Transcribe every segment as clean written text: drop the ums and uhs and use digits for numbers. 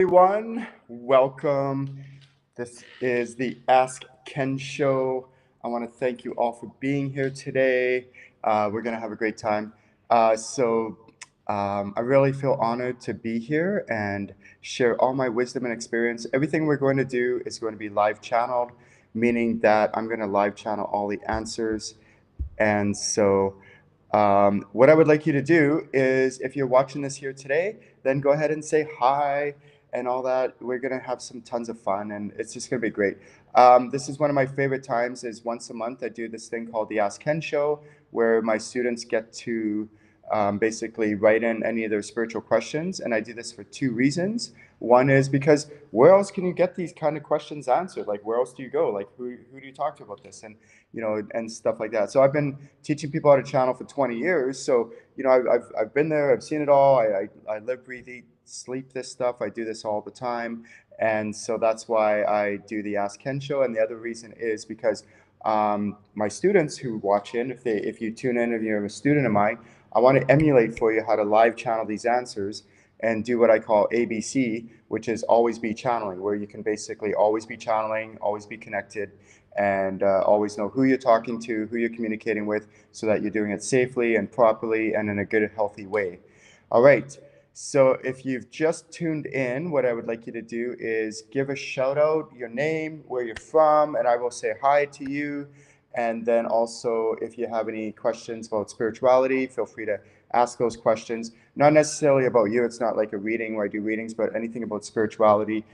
Everyone, welcome. This is the Ask Ken show. I want to thank you all for being here today. We're going to have a great time. I really feel honored to be here and share all my wisdom and experience. Everything we're going to do is going to be live channeled, meaning that I'm going to live channel all the answers. And what I would like you to do is, if you're watching this here today, then go ahead and say hi and all that. We're gonna have some tons of fun, and it's just gonna be great. This is one of my favorite times. Is once a month I do this thing called the Ask Ken Show, where my students get to basically write in any of their spiritual questions, and I do this for two reasons. One is because where else can you get these kind of questions answered? Like, where else do you go? Like, who do you talk to about this? And stuff like that. So I've been teaching people how to channel for 20 years. So, I've been there, I've seen it all. I live, breathe, eat, sleep this stuff. I do this all the time. And so that's why I do the Ask Ken show. And the other reason is because my students who watch in, if you tune in, if you're a student of mine, I want to emulate for you how to live channel these answers and do what I call ABC, which is always be channeling, where you can basically always be channeling, always be connected, and always know who you're talking to, who you're communicating with, so that you're doing it safely and properly and in a good, healthy way. All right. So if you've just tuned in, what I would like you to do is give a shout out, your name, where you're from, and I will say hi to you. And then also, if you have any questions about spirituality, feel free to ask those questions. Not necessarily about you, it's not like a reading where I do readings, but anything about spirituality,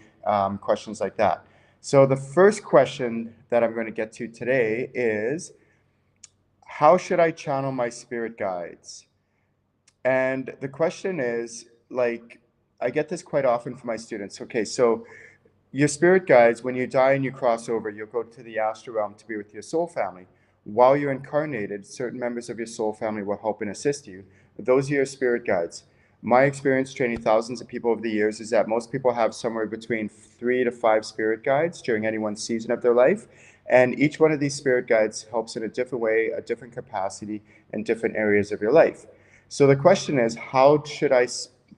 questions like that. So the first question that I'm going to get to today is, how should I channel my spirit guides? And the question is, like, I get this quite often from my students. Okay, so your spirit guides, when you die and you cross over, you'll go to the astral realm to be with your soul family. While you're incarnated, certain members of your soul family will help and assist you. Those are your spirit guides. My experience training thousands of people over the years is that most people have somewhere between 3 to 5 spirit guides during any one season of their life. And each one of these spirit guides helps in a different way, a different capacity, in different areas of your life. So the question is, how should I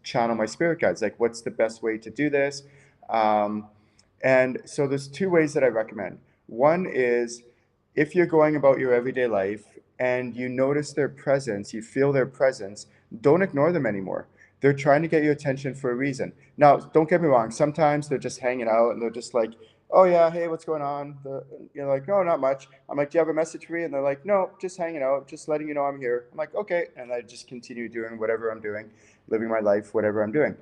channel my spirit guides? Like, what's the best way to do this? And so there's two ways that I recommend. One is, if you're going about your everyday life and you notice their presence, you feel their presence, don't ignore them anymore. They're trying to get your attention for a reason. Now, don't get me wrong. Sometimes they're just hanging out and they're just like, oh yeah, hey, what's going on? You're like, no, not much. I'm like, do you have a message for me? And they're like, no, just hanging out, just letting you know I'm here. I'm like, okay. And I just continue doing whatever I'm doing, living my life, whatever I'm doing.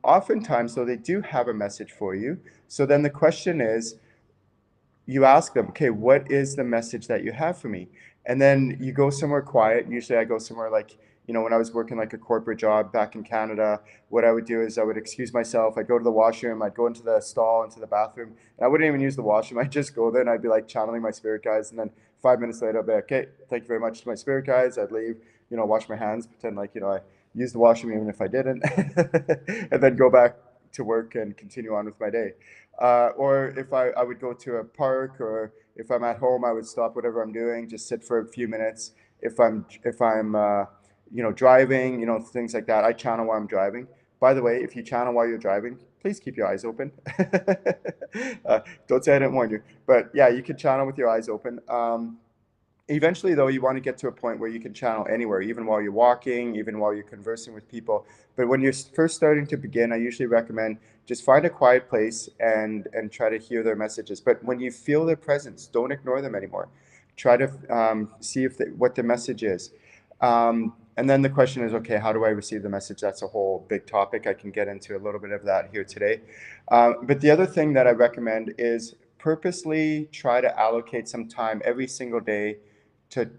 Oftentimes, though, they do have a message for you. So then the question is, you ask them, okay, what is the message that you have for me? And then you go somewhere quiet. Usually I go somewhere like, when I was working like a corporate job back in Canada, what I would do is I would excuse myself. I'd go to the washroom. I'd go into the stall, into the bathroom. And I wouldn't even use the washroom. I'd just go there and I'd be like channeling my spirit guides. And then 5 minutes later, I'd be like, okay, thank you very much to my spirit guides. I'd leave, wash my hands, pretend like, I used the washroom even if I didn't, and then go back to work and continue on with my day. Or if I would go to a park, or if I'm at home, I would stop whatever I'm doing, just sit for a few minutes. If I'm driving, things like that, I channel while I'm driving. By the way, if you channel while you're driving, please keep your eyes open. Don't say I didn't warn you, but yeah, you can channel with your eyes open. Eventually, though, you want to get to a point where you can channel anywhere, even while you're walking, even while you're conversing with people. But when you're first starting to begin, I usually recommend just find a quiet place and try to hear their messages. But when you feel their presence, don't ignore them anymore. Try to see what the message is. And then the question is, okay, how do I receive the message? That's a whole big topic. I can get into a little bit of that here today. But the other thing that I recommend is purposely try to allocate some time every single day to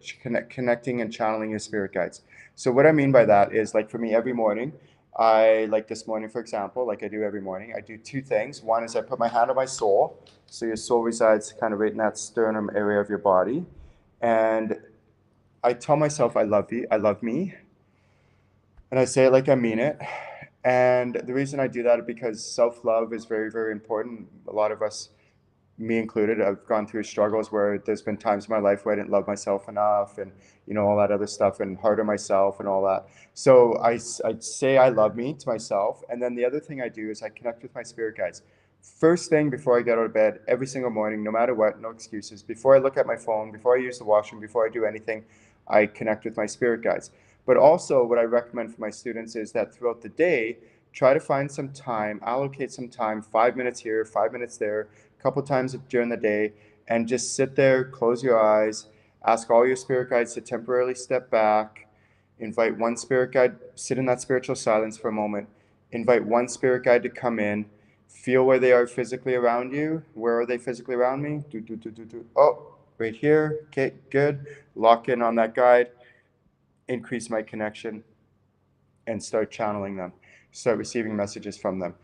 connecting and channeling your spirit guides. So what I mean by that is, like, for me, every morning, like this morning, for example, like I do every morning, I do two things. One is I put my hand on my soul. So your soul resides kind of right in that sternum area of your body. And I tell myself I love you, I love me. And I say it like I mean it. And the reason I do that is because self-love is very, very important. A lot of us me included, I've gone through struggles where there's been times in my life where I didn't love myself enough, and all that other stuff, and hard on myself and all that. So I'd say I love me to myself. And then the other thing I do is I connect with my spirit guides. First thing before I get out of bed every single morning, no matter what, no excuses. Before I look at my phone, before I use the washroom, before I do anything, I connect with my spirit guides. But also, what I recommend for my students is that throughout the day, try to find some time, allocate some time, 5 minutes here, 5 minutes there, a couple times during the day, and just sit there, close your eyes, ask all your spirit guides to temporarily step back, invite one spirit guide, sit in that spiritual silence for a moment, invite one spirit guide to come in, feel where they are physically around you. Where are they physically around me? Oh, right here. Okay, good. Lock in on that guide, increase my connection, and start channeling them, start receiving messages from them.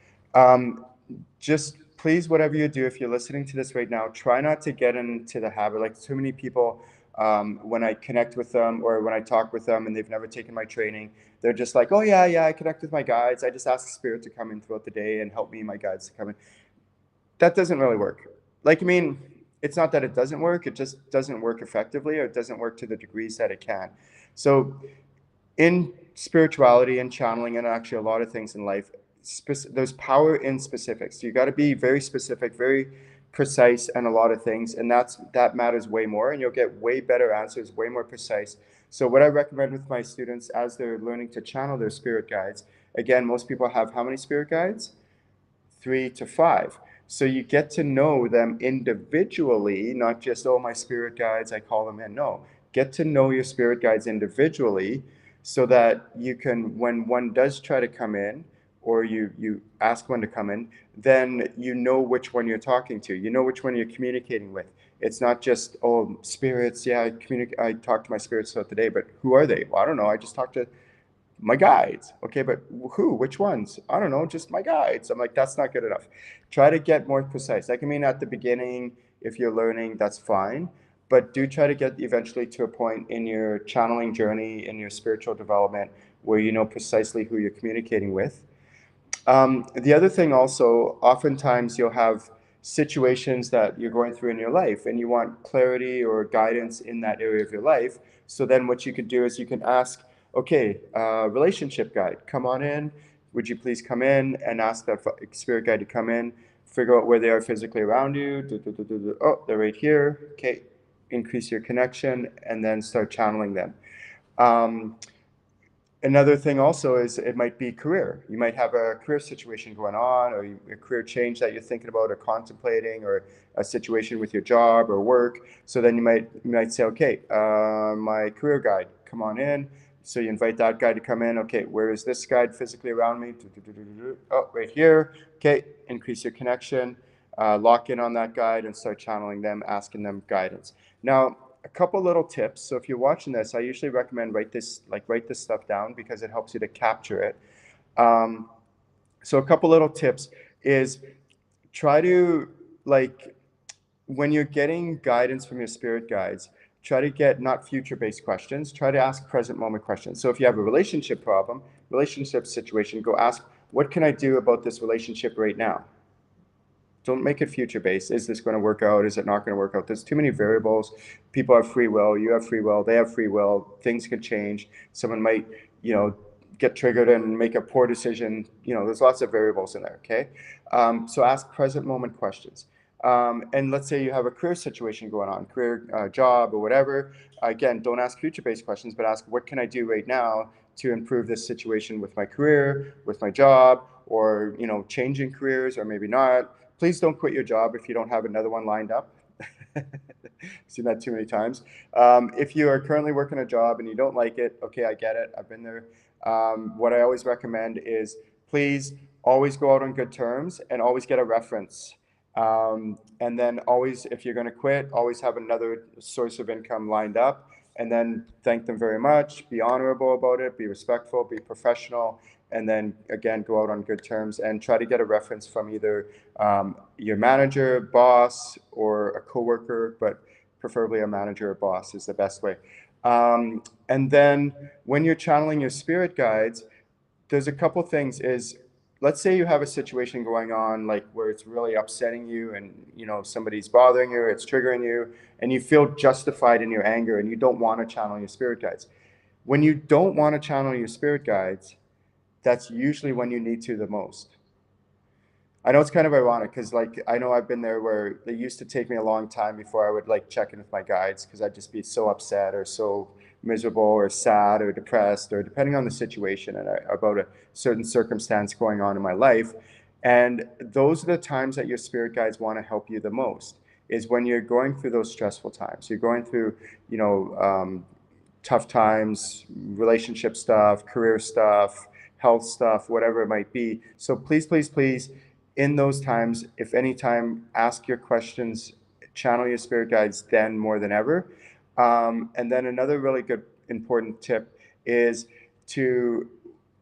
Just please, whatever you do, if you're listening to this right now, try not to get into the habit. Like too many people, when I connect with them or when I talk with them and they've never taken my training, they're just like, oh, yeah, I connect with my guides. I just ask Spirit to come in throughout the day and help me, my guides to come in. That doesn't really work. Like, I mean, it's not that it doesn't work, it just doesn't work effectively, or it doesn't work to the degrees that it can. So in spirituality and channeling and actually a lot of things in life, there's power in specifics. You got to be very specific, very precise, and a lot of things, and that matters way more, and you'll get way better answers, way more precise. So what I recommend with my students as they're learning to channel their spirit guides, again, most people have how many spirit guides? 3 to 5. So you get to know them individually, not just, oh, my spirit guides, I call them in. No, get to know your spirit guides individually so that you can, when one does try to come in, or you ask one to come in, then you know which one you're talking to. You know which one you're communicating with. It's not just, oh, spirits, yeah, I talk to my spirits throughout the day, but who are they? Well, I don't know. I just talk to my guides. Okay, but who? Which ones? I don't know, just my guides. I'm like, that's not good enough. Try to get more precise. Like, I mean, at the beginning, if you're learning, that's fine. But do try to get eventually to a point in your channeling journey, in your spiritual development, where you know precisely who you're communicating with. The other thing also, oftentimes you'll have situations that you're going through in your life and you want clarity or guidance in that area of your life. So then what you could do is you can ask, okay, relationship guide, come on in. Would you please come in, and ask that spirit guide to come in, figure out where they are physically around you. Oh, they're right here. Okay, increase your connection and then start channeling them. Um, Another thing also is it might be career. You might have a career situation going on, or a career change that you're thinking about or contemplating, or a situation with your job or work. So then you might say, okay, my career guide, come on in. So you invite that guide to come in. Okay, where is this guide physically around me? Oh, right here. Okay, increase your connection, lock in on that guide, and start channeling them, asking them guidance. Now, a couple little tips. So if you're watching this, I usually recommend write this stuff down because it helps you to capture it. So a couple little tips is try to, like, when you're getting guidance from your spirit guides, try to get not future-based questions. Try to ask present moment questions. So if you have a relationship problem, relationship situation, go ask, what can I do about this relationship right now? Don't make it future based. Is this going to work out? Is it not going to work out? There's too many variables. People have free will. You have free will. They have free will. Things can change. Someone might, get triggered and make a poor decision. There's lots of variables in there. Okay. So ask present moment questions. And let's say you have a career situation going on, career, job, or whatever. Again, don't ask future based questions, but ask, what can I do right now to improve this situation with my career, with my job, or changing careers, or maybe not. Please don't quit your job if you don't have another one lined up. I've seen that too many times. If you are currently working a job and you don't like it, okay, I get it. I've been there. What I always recommend is please always go out on good terms and always get a reference. And then always, if you're going to quit, always have another source of income lined up, and then thank them very much. Be honorable about it. Be respectful. Be professional. And then again, go out on good terms and try to get a reference from either your manager, boss, or a coworker, but preferably a manager or boss is the best way. And then when you're channeling your spirit guides, there's a couple things. Is let's say you have a situation going on like where it's really upsetting you, and somebody's bothering you, it's triggering you, and you feel justified in your anger and you don't want to channel your spirit guides. When you don't want to channel your spirit guides, that's usually when you need to the most. I know it's kind of ironic because, like, I know I've been there where it used to take me a long time before I would like check in with my guides because I'd just be so upset or so miserable or sad or depressed or depending on the situation and about a certain circumstance going on in my life. And those are the times that your spirit guides want to help you the most, is when you're going through those stressful times. You're going through, tough times, relationship stuff, career stuff, health stuff, whatever it might be. So please, please, please, in those times, if any time, ask your questions, channel your spirit guides then more than ever. And then another really good, important tip is to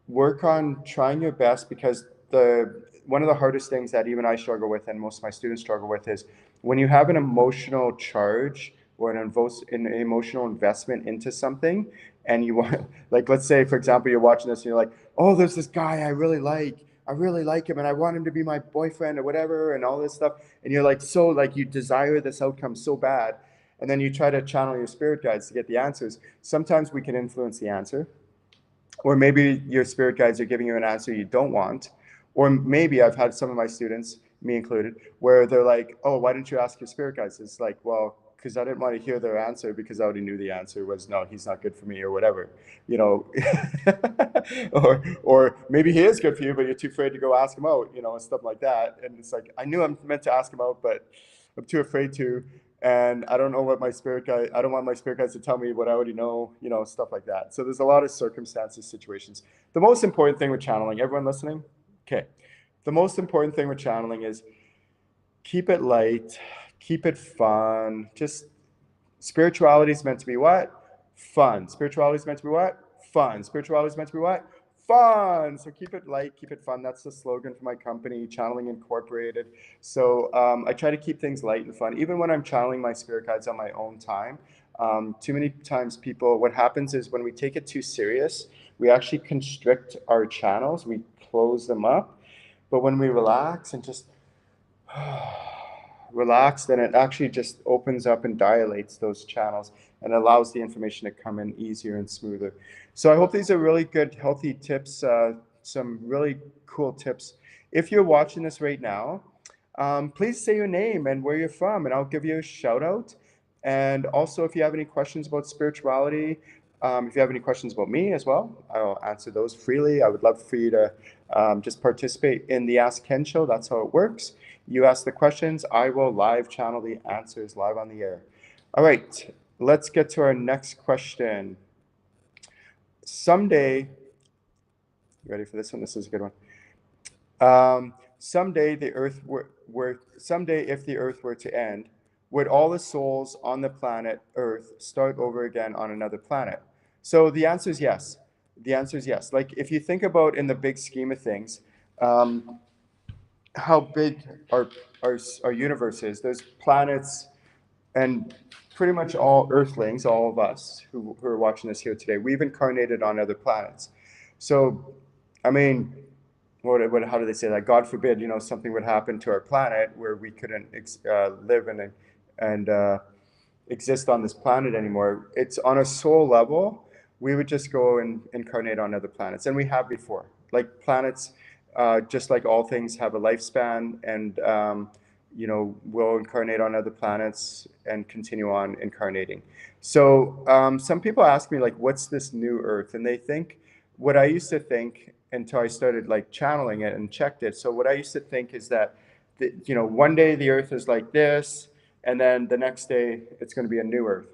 work on trying your best, because one of the hardest things that even I struggle with and most of my students struggle with is when you have an emotional charge or an emotional investment into something, and you want, like, let's say, for example, you're watching this and you're like, oh, there's this guy I really like him and I want him to be my boyfriend or whatever and all this stuff. And you're like, so like you desire this outcome so bad. And then you try to channel your spirit guides to get the answers. Sometimes we can influence the answer. Or maybe your spirit guides are giving you an answer you don't want. Or maybe I've had some of my students, me included, where they're like, oh, why didn't you ask your spirit guides? It's like, well, because I didn't want to hear their answer because I already knew the answer was no, he's not good for me or whatever, or maybe he is good for you, but you're too afraid to go ask him out, and stuff like that. And it's like, I knew I'm meant to ask him out, but I'm too afraid to. And I don't know what I don't want my spirit guides to tell me what I already know, stuff like that. So there's a lot of circumstances, situations. The most important thing with channeling, everyone listening? Okay. The most important thing with channeling is keep it light, keep it fun. Just spirituality is meant to be what? Fun. Spirituality is meant to be what? Fun. Spirituality is meant to be what? Fun. So keep it light, keep it fun. That's the slogan for my company, Channeling Incorporated. So I try to keep things light and fun, even when I'm channeling my spirit guides on my own time. Too many times what happens is when we take it too serious, we actually constrict our channels, we close them up. But when we relax and just relax, then it actually just opens up and dilates those channels and allows the information to come in easier and smoother. So I hope these are really good, healthy tips, some really cool tips. If you're watching this right now, please say your name and where you're from, and I'll give you a shout out. And also, if you have any questions about spirituality, if you have any questions about me as well, I'll answer those freely. I would love for you to just participate in the Ask Ken show. That's how it works. You ask the questions, I will live channel the answers live on the air. All right, let's get to our next question. Someday, you ready for this one? This is a good one. Someday, if the Earth were to end, would all the souls on the planet Earth start over again on another planet? So the answer is yes. The answer is yes. Like, if you think about in the big scheme of things, how big our universe is. There's planets, and pretty much all Earthlings, all of us who are watching this here today, we've incarnated on other planets. So, I mean, how do they say that? God forbid, something would happen to our planet where we couldn't live and exist on this planet anymore. It's on a soul level, we would just go and incarnate on other planets, and we have before. Like planets, just like all things, have a lifespan, and we'll incarnate on other planets and continue on incarnating. So some people ask me, like, what's this new Earth? And they think what I used to think until I started like channeling it and checked it. So what I used to think is that one day the Earth is like this, and then the next day it's going to be a new Earth.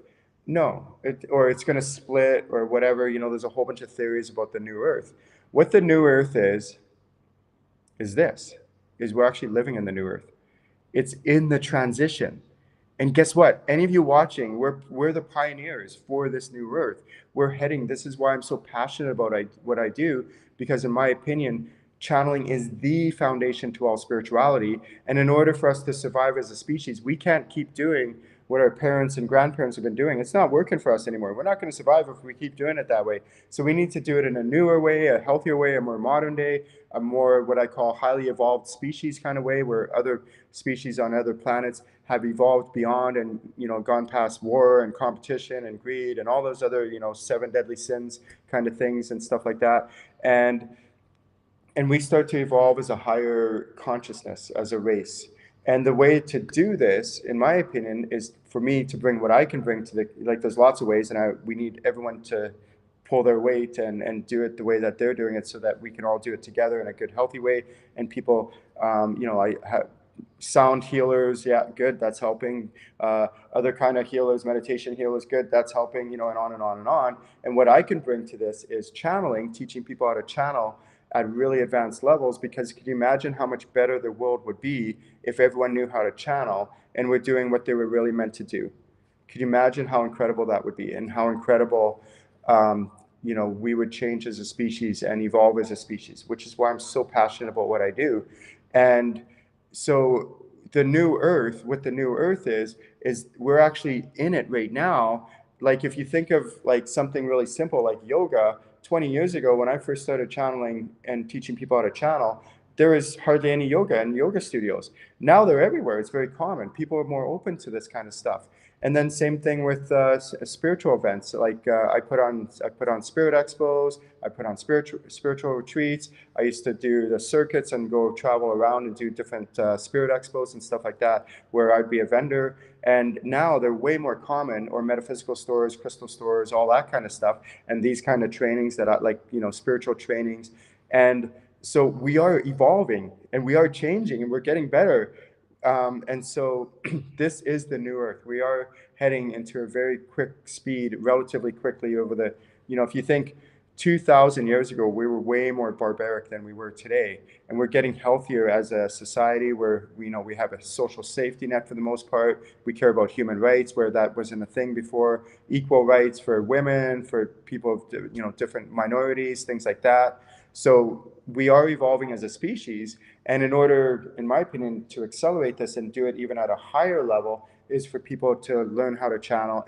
No, or it's going to split or whatever. There's a whole bunch of theories about the new Earth. What the new Earth is we're actually living in the new Earth. It's in the transition. And guess what? Any of you watching, we're the pioneers for this new Earth. This is why I'm so passionate about what I do, because in my opinion, channeling is the foundation to all spirituality. And in order for us to survive as a species, we can't keep doing what our parents and grandparents have been doing. It's not working for us anymore. We're not going to survive if we keep doing it that way. So we need to do it in a newer way, a healthier way, a more modern day, a more what I call highly evolved species kind of way, where other species on other planets have evolved beyond and, you know, gone past war and competition and greed and all those other, you know, seven deadly sins kind of things and stuff like that. And we start to evolve as a higher consciousness, as a race. And the way to do this, in my opinion, is for me to bring what I can bring to the, like, there's lots of ways, and we need everyone to pull their weight and do it the way that they're doing it, so that we can all do it together in a good, healthy way. And people, you know, I have sound healers, yeah, good, that's helping. Other kind of healers, meditation healers, good, that's helping, you know, and on and on and on. And what I can bring to this is channeling, teaching people how to channel at really advanced levels, because could you imagine how much better the world would be if everyone knew how to channel and were doing what they were really meant to do? Could you imagine how incredible that would be, and how incredible, you know, we would change as a species and evolve as a species, which is why I'm so passionate about what I do. And so the new earth, what the new earth is we're actually in it right now. Like, if you think of like something really simple like yoga, 20 years ago, when I first started channeling and teaching people how to channel, there was hardly any yoga in yoga studios. Now they're everywhere. It's very common. People are more open to this kind of stuff. And then same thing with spiritual events. Like I put on spirit expos. I put on spiritual retreats. I used to do the circuits and go travel around and do different spirit expos and stuff like that, where I'd be a vendor. And now they're way more common, or metaphysical stores, crystal stores, all that kind of stuff. And these kind of trainings that I like, you know, spiritual trainings. And so we are evolving and we are changing and we're getting better. And so this is the new earth. We are heading into a very quick speed, relatively quickly over the, you know, if you think 2,000 years ago, we were way more barbaric than we were today. And we're getting healthier as a society, where, you know, we have a social safety net for the most part. We care about human rights, where that wasn't a thing before. Equal rights for women, for people of, you know, different minorities, things like that. So we are evolving as a species. And in order, in my opinion, to accelerate this and do it even at a higher level, is for people to learn how to channel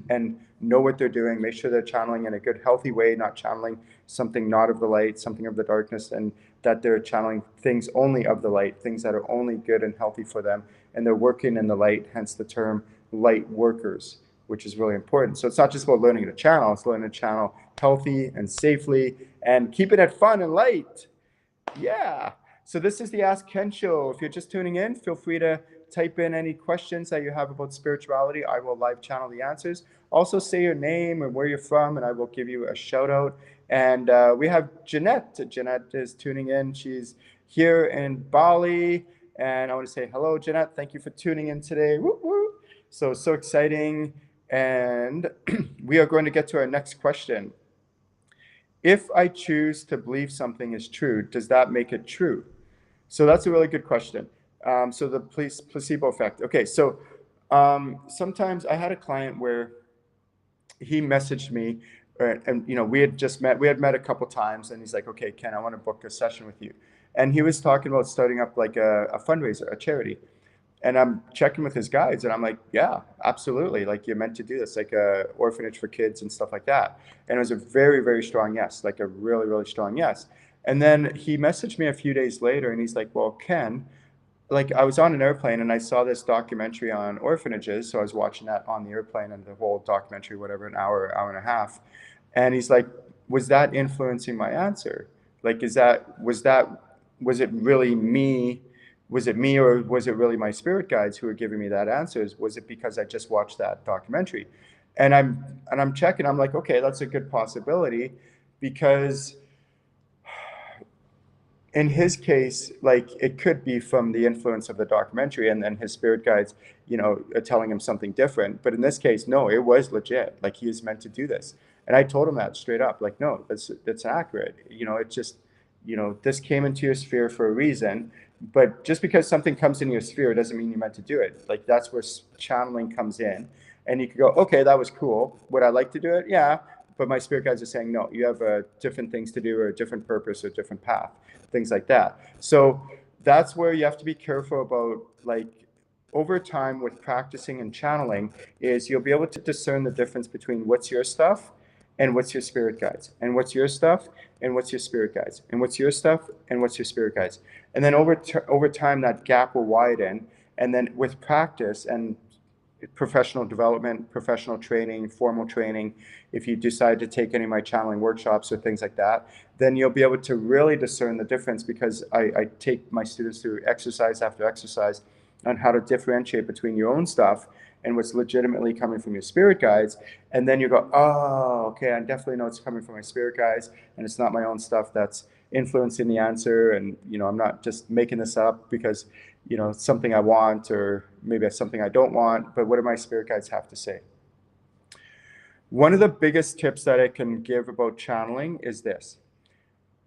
and know what they're doing, make sure they're channeling in a good, healthy way, not channeling something not of the light, something of the darkness, and that they're channeling things only of the light, things that are only good and healthy for them. And they're working in the light, hence the term light workers, which is really important. So it's not just about learning to channel, it's learning to channel healthy and safely and keeping it fun and light. Yeah. So this is the Ask Ken Show. If you're just tuning in, feel free to type in any questions that you have about spirituality. I will live channel the answers. Also say your name and where you're from, and I will give you a shout out. And we have Jeanette. Jeanette is tuning in. She's here in Bali. And I want to say hello, Jeanette. Thank you for tuning in today. Woo woo. So exciting. And we are going to get to our next question. If I choose to believe something is true, does that make it true? So that's a really good question. So the placebo effect. Okay, so sometimes I had a client where he messaged me, and you know, we had met a couple times, and he's like, okay, Ken, I want to book a session with you. And he was talking about starting up like a fundraiser, a charity. And I'm checking with his guides, and I'm like, yeah, absolutely. Like, you're meant to do this, like a orphanage for kids and stuff like that. And it was a very, very strong yes, like a really, really strong yes. And then he messaged me a few days later, and he's like, well, Ken, like, I was on an airplane and I saw this documentary on orphanages. So I was watching that on the airplane, and the whole documentary, whatever, an hour and a half. And he's like, was that influencing my answer? Like, was it really me? Was it me, or was it really my spirit guides who were giving me that answers? Was it because I just watched that documentary? And I'm checking, I'm like, okay, that's a good possibility, because in his case, like, it could be from the influence of the documentary, and then his spirit guides, you know, are telling him something different. But in this case, no, it was legit. Like, he is meant to do this. And I told him that straight up, like, no, that's accurate. You know, it just, you know, this came into your sphere for a reason. But just because something comes in your sphere doesn't mean you're meant to do it. Like, that's where channeling comes in. And you could go, okay, that was cool. Would I like to do it? Yeah. But my spirit guides are saying, no, you have different things to do, or a different purpose, or a different path, things like that. So that's where you have to be careful about, like, over time with practicing and channeling is you'll be able to discern the difference between what's your stuff and what's your spirit guides, and what's your stuff and what's your spirit guides, and what's your stuff and what's your spirit guides. And then over time, that gap will widen. And then with practice and professional development, professional training, formal training, if you decide to take any of my channeling workshops or things like that, then you'll be able to really discern the difference, because I take my students through exercise after exercise on how to differentiate between your own stuff and what's legitimately coming from your spirit guides. And then you go, oh, okay, I definitely know it's coming from my spirit guides, and it's not my own stuff that's influencing the answer. And, I'm not just making this up because, it's something I want, or maybe it's something I don't want, but what do my spirit guides have to say? One of the biggest tips that I can give about channeling is this.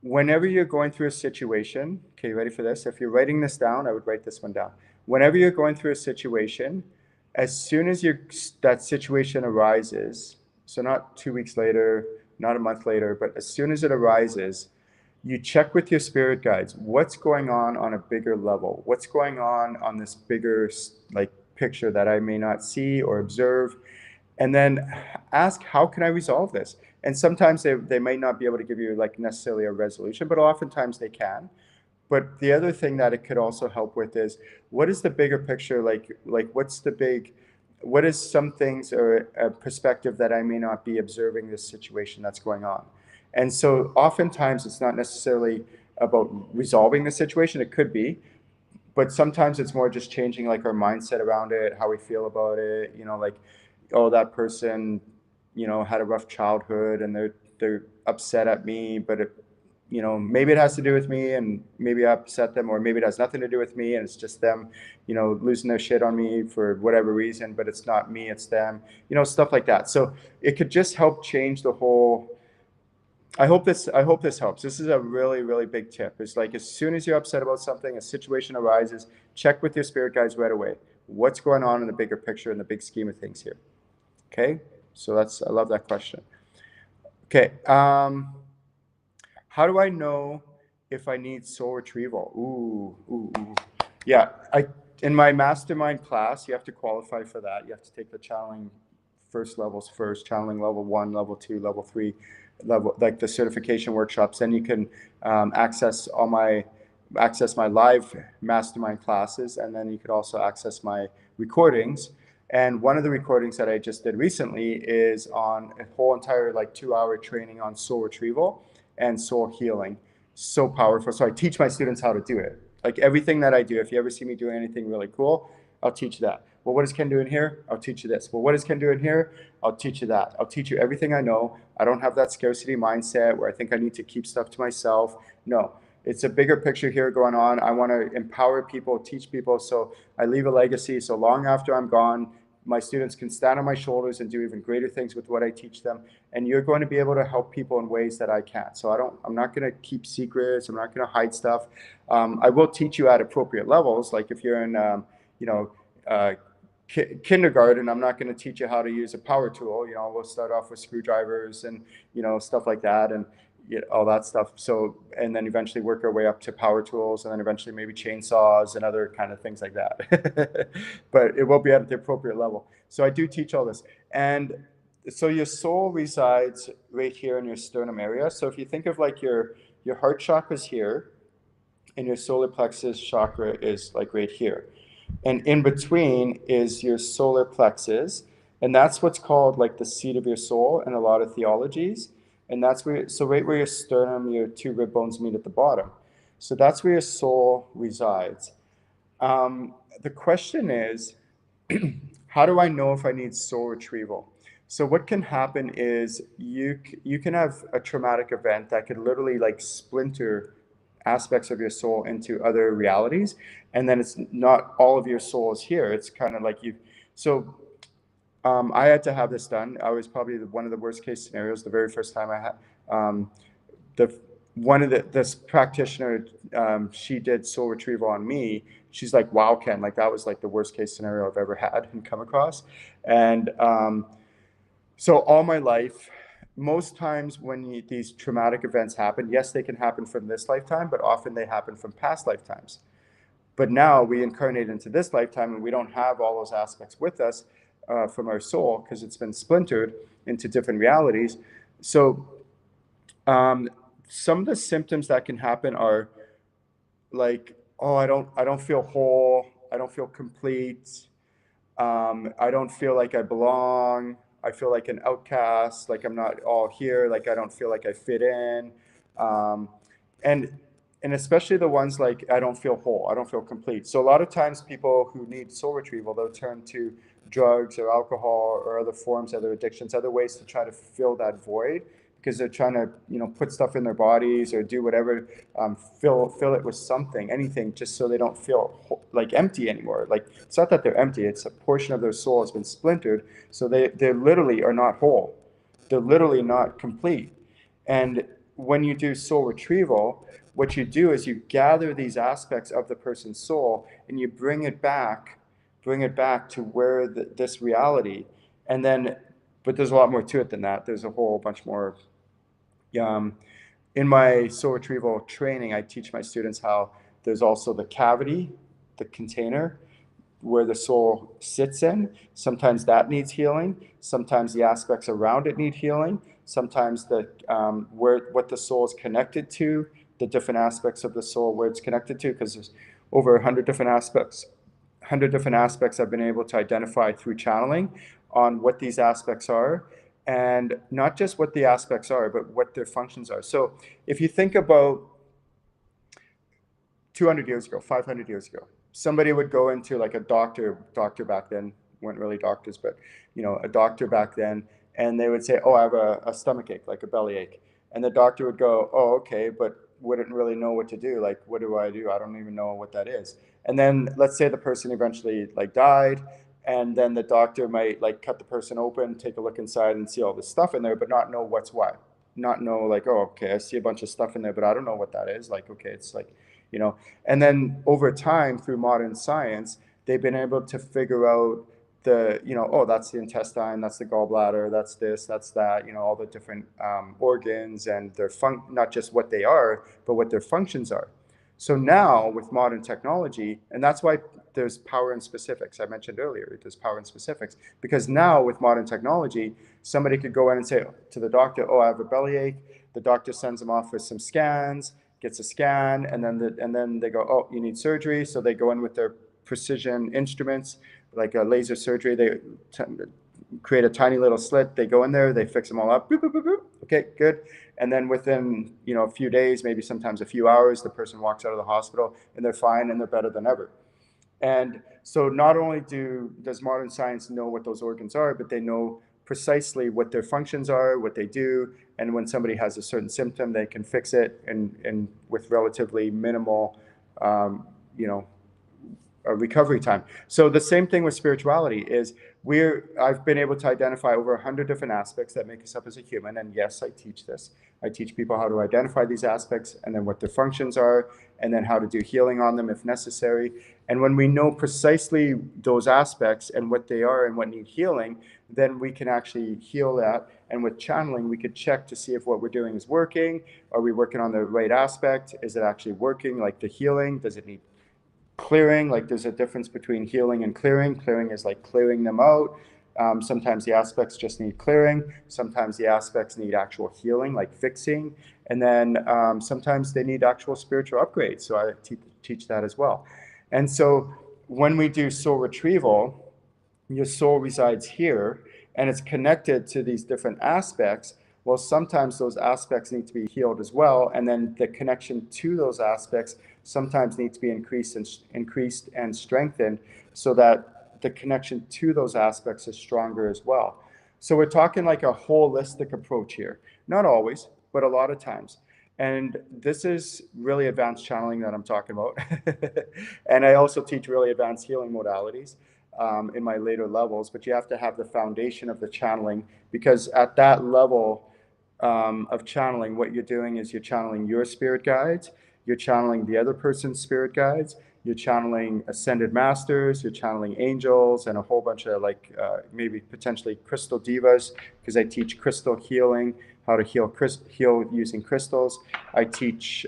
Whenever you're going through a situation, okay, ready for this? If you're writing this down, I would write this one down. Whenever you're going through a situation, as soon as that situation arises, so not 2 weeks later, not a month later, but as soon as it arises, you check with your spirit guides. What's going on a bigger level? What's going on this bigger picture that I may not see or observe? And then ask, how can I resolve this? And sometimes they might not be able to give you necessarily a resolution, but oftentimes they can. But the other thing that it could also help with is, what is the bigger picture? What is some things or a perspective that I may not be observing this situation that's going on? And so oftentimes it's not necessarily about resolving the situation. It could be, but sometimes it's more just changing our mindset around it, how we feel about it. Oh, that person, had a rough childhood and they're upset at me, but maybe it has to do with me, and maybe I upset them, or maybe it has nothing to do with me and it's just them, losing their shit on me for whatever reason, but it's not me, it's them, stuff like that. So it could just help change the whole. I hope this helps. This is a really, really big tip. It's as soon as you're upset about something, a situation arises, check with your spirit guides right away. What's going on in the bigger picture, in the big scheme of things here? Okay, so I love that question. Okay, how do I know if I need soul retrieval? Ooh. Yeah, in my mastermind class, you have to qualify for that. You have to take the channeling first levels first, channeling level 1, level 2, level 3, level the certification workshops. Then you can access my live mastermind classes, and then you could also access my recordings. And one of the recordings that I just did recently is on a whole entire 2-hour training on soul retrieval and soul healing. So powerful. So I teach my students how to do it. Everything that I do, if you ever see me doing anything really cool, I'll teach you that. Well, what is Ken doing here? I'll teach you this. Well, what is Ken doing here? I'll teach you that. I'll teach you everything I know. I don't have that scarcity mindset where I think I need to keep stuff to myself. No, it's a bigger picture here going on. I want to empower people, teach people, so I leave a legacy. So long after I'm gone, my students can stand on my shoulders and do even greater things with what I teach them. And you're going to be able to help people in ways that I can't. So I'm not going to keep secrets. I'm not going to hide stuff. I will teach you at appropriate levels. If you're in, kindergarten, I'm not going to teach you how to use a power tool. We'll start off with screwdrivers and, stuff like that, and all that stuff. So, and then eventually work our way up to power tools, and then eventually maybe chainsaws and other kind of things like that. But it will be at the appropriate level. So I do teach all this. And so your soul resides right here in your sternum area. So if you think of your heart chakra is here, and your solar plexus chakra is right here. And in between is your solar plexus, and that's what's called the seat of your soul in a lot of theologies. And that's right where your sternum, your 2 rib bones meet at the bottom. So that's where your soul resides. The question is, how do I know if I need soul retrieval? So what can happen is you can have a traumatic event that could literally splinter aspects of your soul into other realities, and then it's not all of your soul is here. It's kind of I had to have this done. I was probably one of the worst case scenarios the very first time I had. This practitioner, she did soul retrieval on me. She's like, wow, Ken, that was the worst case scenario I've ever had and come across. And so all my life, most times when these traumatic events happen, yes, they can happen from this lifetime, but often they happen from past lifetimes. But now we incarnate into this lifetime and we don't have all those aspects with us from our soul because it's been splintered into different realities. So some of the symptoms that can happen are like, oh, I don't feel whole, I don't feel complete, I don't feel like I belong, I feel like an outcast, like I'm not all here, like I don't feel like I fit in, um, and and especially the ones like I don't feel whole, I don't feel complete. So a lot of times people who need soul retrieval, they'll turn to drugs or alcohol or other forms, other addictions, other ways to try to fill that void because they're trying to, put stuff in their bodies or do whatever, fill it with something, anything, just so they don't feel like empty anymore. Like it's not that they're empty; it's a portion of their soul has been splintered, so they literally are not whole. They're literally not complete. And when you do soul retrieval, what you do is you gather these aspects of the person's soul and you bring it back to where this reality, and then, but there's a lot more to it than that. There's a whole bunch more. In my soul retrieval training, I teach my students how there's also the cavity, the container where the soul sits in. Sometimes that needs healing. Sometimes the aspects around it need healing. Sometimes what the soul is connected to, the different aspects of the soul where it's connected to, because there's over 100 different aspects. 100 different aspects I've been able to identify through channeling on what these aspects are, and not just what the aspects are, but what their functions are. So if you think about 200 years ago, 500 years ago, somebody would go into like a doctor back then, weren't really doctors, but a doctor back then, and they would say, oh, I have a stomach ache, like a belly ache. And the doctor would go, oh, okay, but wouldn't really know what to do. Like, what do? I don't even know what that is. And then let's say the person eventually like died, and then the doctor might like cut the person open, take a look inside and see all this stuff in there, but not know what's what. Not know like, oh, okay, I see a bunch of stuff in there, but I don't know what that is. Like, okay, it's like, and then over time through modern science, they've been able to figure out oh, that's the intestine, that's the gallbladder, that's this, that's that, all the different organs and their not just what they are, but what their functions are. So now with modern technology, and that's why there's power in specifics. I mentioned earlier, there's power in specifics, because now with modern technology, somebody could go in and say to the doctor, oh, I have a bellyache. The doctor sends them off for some scans, gets a scan, and then they go, oh, you need surgery. So they go in with their precision instruments, like a laser surgery. They create a tiny little slit. They go in there, they fix them all up. Boop, boop, boop, boop. Okay, good. And then within a few days, maybe sometimes a few hours, the person walks out of the hospital and they're fine and they're better than ever. And so not only does modern science know what those organs are, but they know precisely what their functions are, what they do, and when somebody has a certain symptom, they can fix it and with relatively minimal, a recovery time. So the same thing with spirituality is I've been able to identify over 100 different aspects that make us up as a human. And yes, I teach this. I teach people how to identify these aspects and then what their functions are, and then how to do healing on them if necessary. And when we know precisely those aspects and what they are and what need healing, then we can actually heal that. And with channeling, we could check to see if what we're doing is working. Are we working on the right aspect? Is it actually working? Like the healing, does it need clearing? Like there's a difference between healing and clearing. Clearing is like clearing them out. Sometimes the aspects just need clearing. Sometimes the aspects need actual healing, like fixing. And then sometimes they need actual spiritual upgrades. So I teach that as well. And so when we do soul retrieval, your soul resides here and it's connected to these different aspects. Well, sometimes those aspects need to be healed as well. And then the connection to those aspects sometimes needs to be increased and strengthened so that the connection to those aspects is stronger as well. So we're talking like a holistic approach here. Not always, but a lot of times. And this is really advanced channeling that I'm talking about. And I also teach really advanced healing modalities in my later levels, but you have to have the foundation of the channeling, because at that level of channeling, what you're doing is you're channeling your spirit guides, you're channeling the other person's spirit guides, you're channeling ascended masters, you're channeling angels, and a whole bunch of maybe potentially crystal divas, because I teach crystal healing. how to heal using crystals. I teach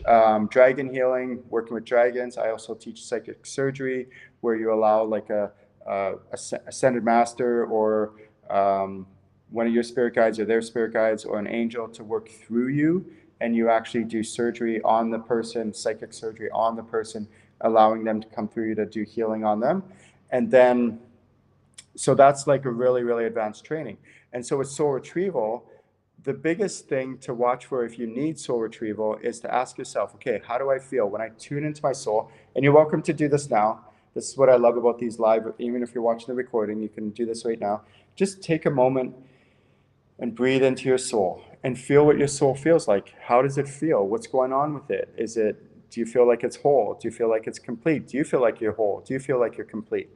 dragon healing, working with dragons. I also teach psychic surgery, where you allow like a ascended master or one of your spirit guides or their spirit guides or an angel to work through you, and you actually do surgery on the person, psychic surgery on the person, allowing them to come through you to do healing on them. And then, so that's like a really, really advanced training. And so with soul retrieval, the biggest thing to watch for if you need soul retrieval is to ask yourself, okay, how do I feel when I tune into my soul? And you're welcome to do this now. This is what I love about these live, even if you're watching the recording, you can do this right now. Just take a moment and breathe into your soul and feel what your soul feels like. How does it feel? What's going on with it? Do you feel like it's whole? Do you feel like it's complete? Do you feel like you're whole? Do you feel like you're complete?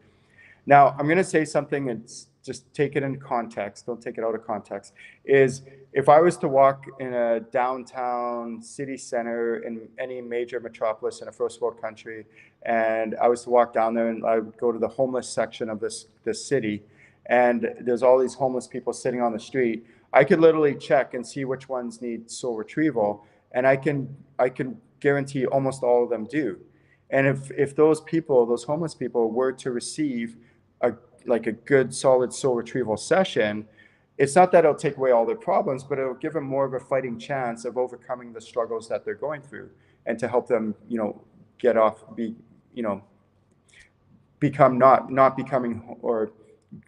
Now, I'm going to say something, and just take it in context. Don't take it out of context. Is if I was to walk in a downtown city center in any major metropolis in a first world country, and I was to walk down there and I would go to the homeless section of this city, and there's all these homeless people sitting on the street, I could literally check and see which ones need soul retrieval, and I can guarantee almost all of them do. And if those people, those homeless people, were to receive a good solid soul retrieval session, it's not that it'll take away all their problems, but it'll give them more of a fighting chance of overcoming the struggles that they're going through, and to help them, get off, become not becoming or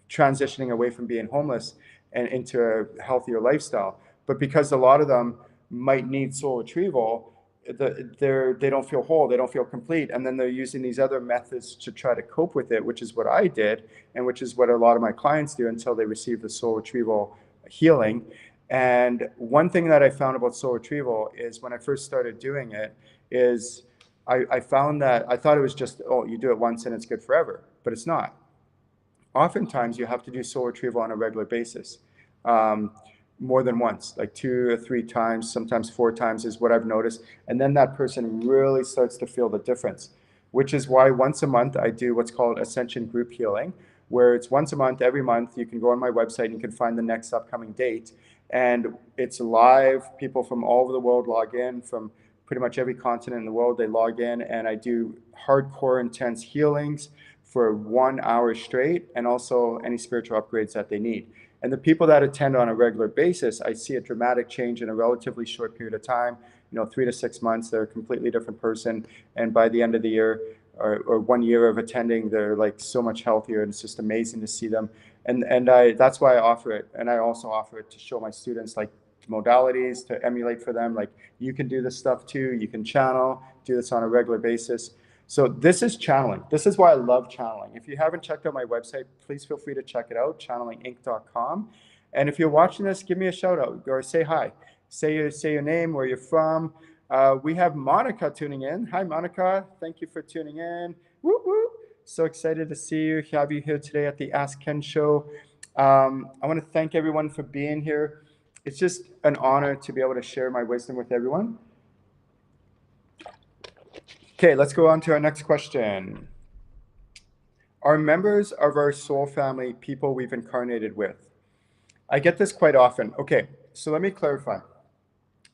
transitioning away from being homeless and into a healthier lifestyle. But because a lot of them might need soul retrieval, they don't feel whole, they don't feel complete, and then they're using these other methods to try to cope with it, which is what I did, and which is what a lot of my clients do until they receive the soul retrieval healing. And one thing that I found about soul retrieval is when I first started doing it is I found that I thought it was just, oh, you do it once and it's good forever, but it's not. Oftentimes you have to do soul retrieval on a regular basis. More than once, like 2 or 3 times, sometimes 4 times is what I've noticed. And then that person really starts to feel the difference, which is why once a month I do what's called Ascension Group Healing, where it's once a month, every month. You can go on my website and you can find the next upcoming date. And it's live. People from all over the world log in, from pretty much every continent in the world, they log in, and I do hardcore, intense healings for 1 hour straight, and also any spiritual upgrades that they need. And the people that attend on a regular basis, I see a dramatic change in a relatively short period of time. 3 to 6 months, they're a completely different person. And by the end of the year, or 1 year of attending, they're like so much healthier, and it's just amazing to see them. And that's why I offer it. And I also offer it to show my students like modalities to emulate for them. Like, you can do this stuff too. You can channel, do this on a regular basis. So this is channeling. This is why I love channeling. If you haven't checked out my website, please feel free to check it out, channelinginc.com. And if you're watching this, give me a shout out or say hi. Say your name, where you're from. We have Monica tuning in. Hi, Monica. Thank you for tuning in. Woo woo. So excited to see you, have you here today at the Ask Ken show. I want to thank everyone for being here. It's just an honor to be able to share my wisdom with everyone. Okay, let's go on to our next question. Are members of our soul family people we've incarnated with? I get this quite often. Okay, so let me clarify.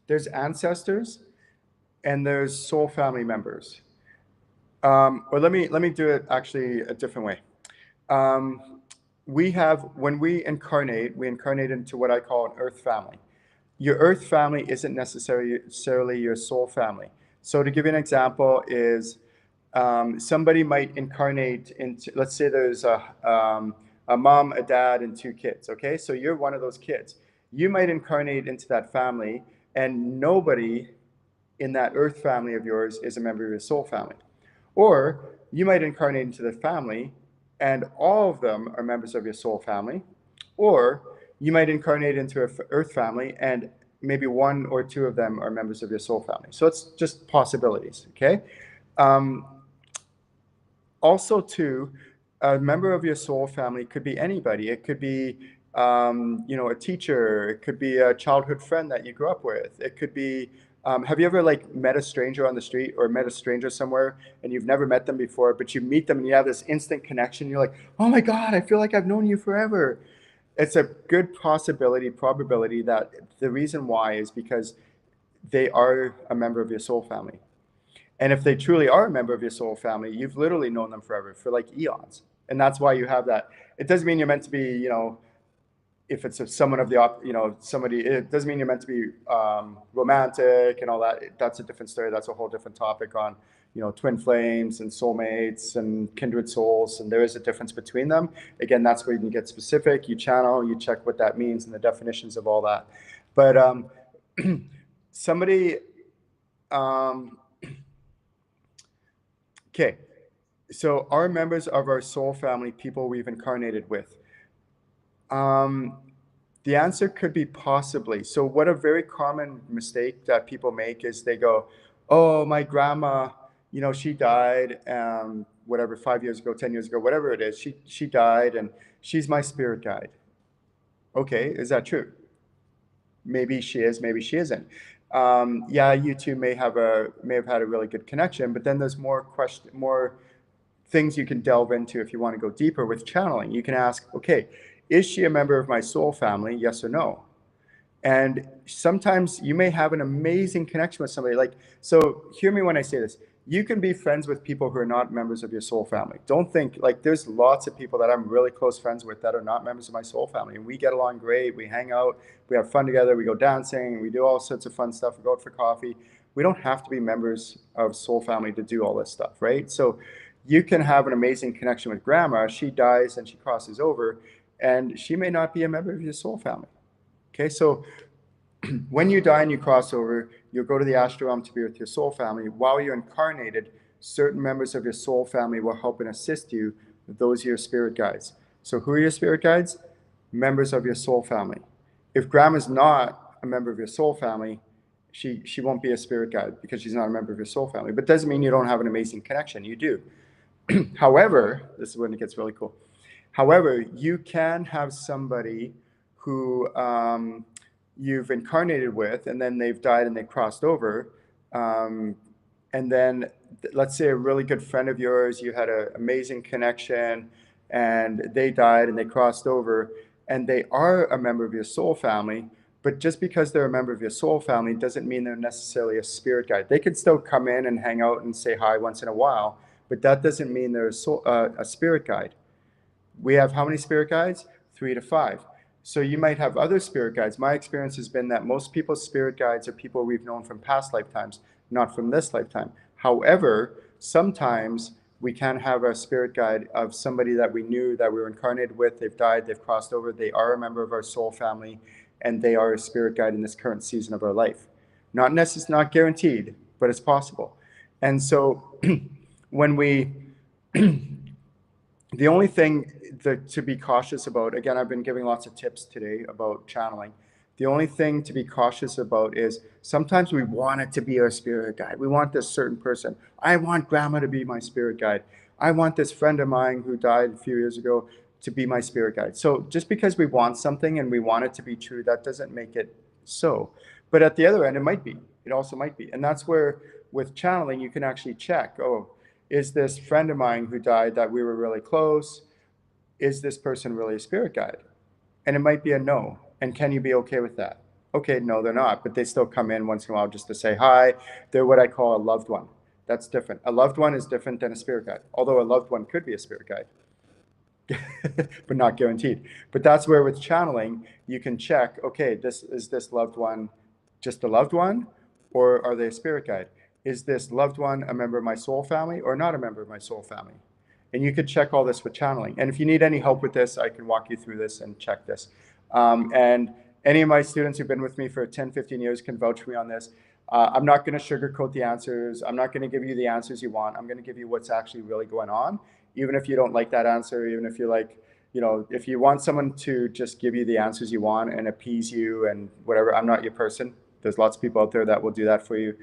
There's ancestors and there's soul family members. Or let me do it actually a different way. When we incarnate into what I call an earth family. Your earth family isn't necessarily your soul family. So to give you an example is somebody might incarnate into, let's say there's a mom, a dad, and 2 kids, okay? So you're one of those kids. You might incarnate into that family, and nobody in that earth family of yours is a member of your soul family. Or you might incarnate into the family, and all of them are members of your soul family. Or you might incarnate into an earth family, and maybe 1 or 2 of them are members of your soul family. So it's just possibilities, okay? Also, too, a member of your soul family could be anybody. It could be, a teacher. It could be a childhood friend that you grew up with. It could be, have you ever met a stranger on the street or met a stranger somewhere and you've never met them before, but you meet them and you have this instant connection? You're like, oh my God, I feel like I've known you forever. it's a good probability that the reason why is because they are a member of your soul family. And if they truly are a member of your soul family, you've literally known them forever, for like eons. And that's why you have that. It doesn't mean you're meant to be, if it's someone of the, somebody, it doesn't mean you're meant to be romantic and all that. That's a different story. That's a whole different topic on, twin flames and soulmates and kindred souls. And there is a difference between them. Again, that's where you can get specific. You channel, you check what that means and the definitions of all that. But somebody, okay. So are members of our soul family people we've incarnated with? The answer could be possibly. So what a very common mistake that people make is they go, oh, my grandma, she died, whatever, 5 years ago, 10 years ago, whatever it is, she died and she's my spirit guide. Okay, is that true? Maybe she is, maybe she isn't. Yeah, you two may have had a really good connection, but then there's more things you can delve into if you want to go deeper with channeling. You can ask, okay, is she a member of my soul family? Yes or no? And sometimes you may have an amazing connection with somebody. So hear me when I say this. You can be friends with people who are not members of your soul family. Don't think, there's lots of people that I'm really close friends with that are not members of my soul family. And we get along great. We hang out. We have fun together. We go dancing. We do all sorts of fun stuff. We go out for coffee. We don't have to be members of soul family to do all this stuff, right? So you can have an amazing connection with grandma. She dies and she crosses over, and she may not be a member of your soul family. Okay, so when you die and you cross over, you'll go to the astral realm to be with your soul family. While you're incarnated, certain members of your soul family will help and assist you. Those are your spirit guides. So who are your spirit guides? Members of your soul family. If grandma's not a member of your soul family, she won't be a spirit guide because she's not a member of your soul family. But doesn't mean you don't have an amazing connection. You do. However, this is when it gets really cool. However, you can have somebody who you've incarnated with, and then they've died and they crossed over. And then let's say a really good friend of yours, you had an amazing connection, and they died and they crossed over, and they are a member of your soul family. But just because they're a member of your soul family doesn't mean they're necessarily a spirit guide. They could still come in and hang out and say hi once in a while, but that doesn't mean they're a spirit guide. We have how many spirit guides? 3 to 5. So you might have other spirit guides. My experience has been that most people's spirit guides are people we've known from past lifetimes, not from this lifetime. However, sometimes we can have a spirit guide of somebody that we knew that we were incarnated with. They've died, they've crossed over, they are a member of our soul family, and they are a spirit guide in this current season of our life. Not necessarily, not guaranteed, but it's possible. And so when we, the only thing to be cautious about, again, I've been giving lots of tips today about channeling. The only thing to be cautious about is sometimes we want it to be our spirit guide. We want this certain person. I want grandma to be my spirit guide. I want this friend of mine who died a few years ago to be my spirit guide. So just because we want something and we want it to be true, that doesn't make it so. But at the other end, it might be. It also might be. And that's where with channeling, you can actually check, oh, is this friend of mine who died that we were really close, is this person really a spirit guide? And it might be a no. And can you be okay with that? Okay, no, they're not, but they still come in once in a while just to say hi. They're what I call a loved one. That's different. A loved one is different than a spirit guide, although a loved one could be a spirit guide, but not guaranteed. But that's where with channeling, you can check, okay, is this loved one just a loved one, or are they a spirit guide? Is this loved one a member of my soul family or not a member of my soul family? And you could check all this with channeling. And if you need any help with this, I can walk you through this and check this. And any of my students who've been with me for 10, 15 years can vouch for me on this. I'm not going to sugarcoat the answers. I'm not going to give you the answers you want. I'm going to give you what's actually really going on. Even if you don't like that answer, even if you're like, if you want someone to just give you the answers you want and appease you and whatever, I'm not your person. There's lots of people out there that will do that for you.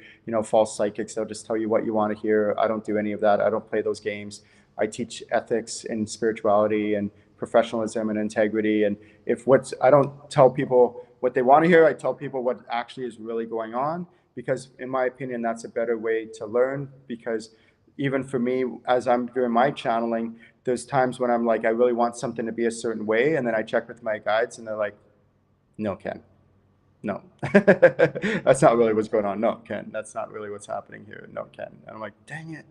False psychics, they'll just tell you what you want to hear. I don't do any of that. I don't play those games. I teach ethics and spirituality and professionalism and integrity. And I don't tell people what they want to hear. I tell people what actually is really going on, because in my opinion, that's a better way to learn. Because even for me, as I'm doing my channeling, there's times when I'm like, I really want something to be a certain way, and then I check with my guides, and they're like, no, Ken, no, that's not really what's going on. No, Ken, that's not really what's happening here. No, Ken. And I'm like, dang it.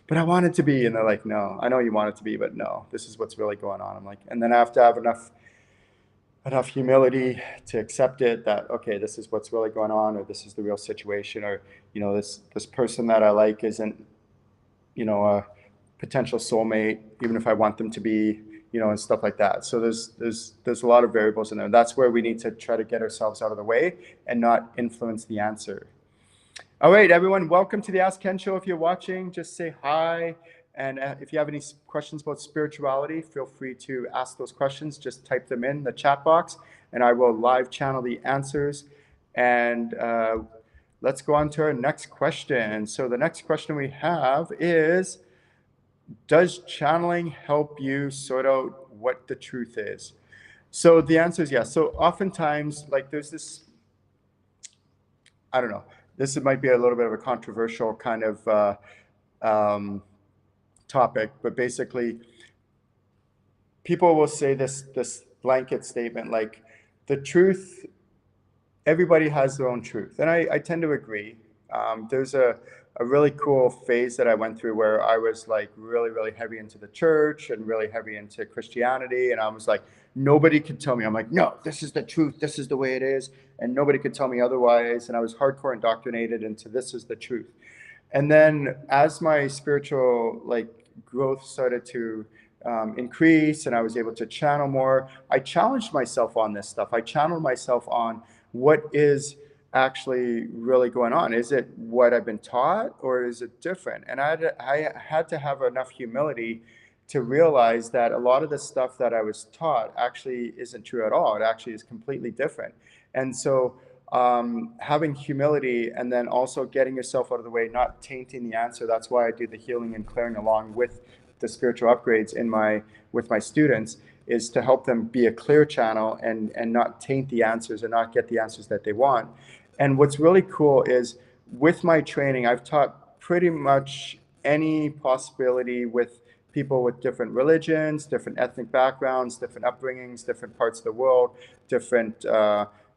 But I want it to be. And they're like, no, I know you want it to be, but no, this is what's really going on. I'm like, and then I have to have enough humility to accept it, that, okay, this is what's really going on, or this is the real situation, or, this person that I like isn't, a potential soulmate, even if I want them to be, and stuff like that. So there's a lot of variables in there. That's where we need to try to get ourselves out of the way and not influence the answer. All right, everyone, welcome to the Ask Ken Show. If you're watching, just say hi. And if you have any questions about spirituality, feel free to ask those questions. Just type them in the chat box, and I will live channel the answers. And let's go on to our next question. So the next question we have is, does channeling help you sort out what the truth is? So the answer is yes. So oftentimes, like, there's this, I don't know, this might be a little bit of a controversial kind of topic, but basically people will say this blanket statement, like, the truth, everybody has their own truth. And I tend to agree. There's a really cool phase that I went through where I was like really, really heavy into the church and really heavy into Christianity. And I was like, nobody could tell me. I'm like, no, this is the truth. This is the way it is. And nobody could tell me otherwise. And I was hardcore indoctrinated into this is the truth. And then as my spiritual growth started to increase and I was able to channel more, I challenged myself on this stuff. I channeled myself on what is actually really going on. Is it what I've been taught, or is it different? And I had to have enough humility to realize that a lot of the stuff that I was taught actually isn't true at all. It actually is completely different. And so having humility, and then also getting yourself out of the way, not tainting the answer. That's why I do the healing and clearing along with the spiritual upgrades with my students, is to help them be a clear channel and not taint the answers and not get the answers that they want. And what's really cool is, with my training, I've taught pretty much any possibility with people with different religions, different ethnic backgrounds, different upbringings, different parts of the world, different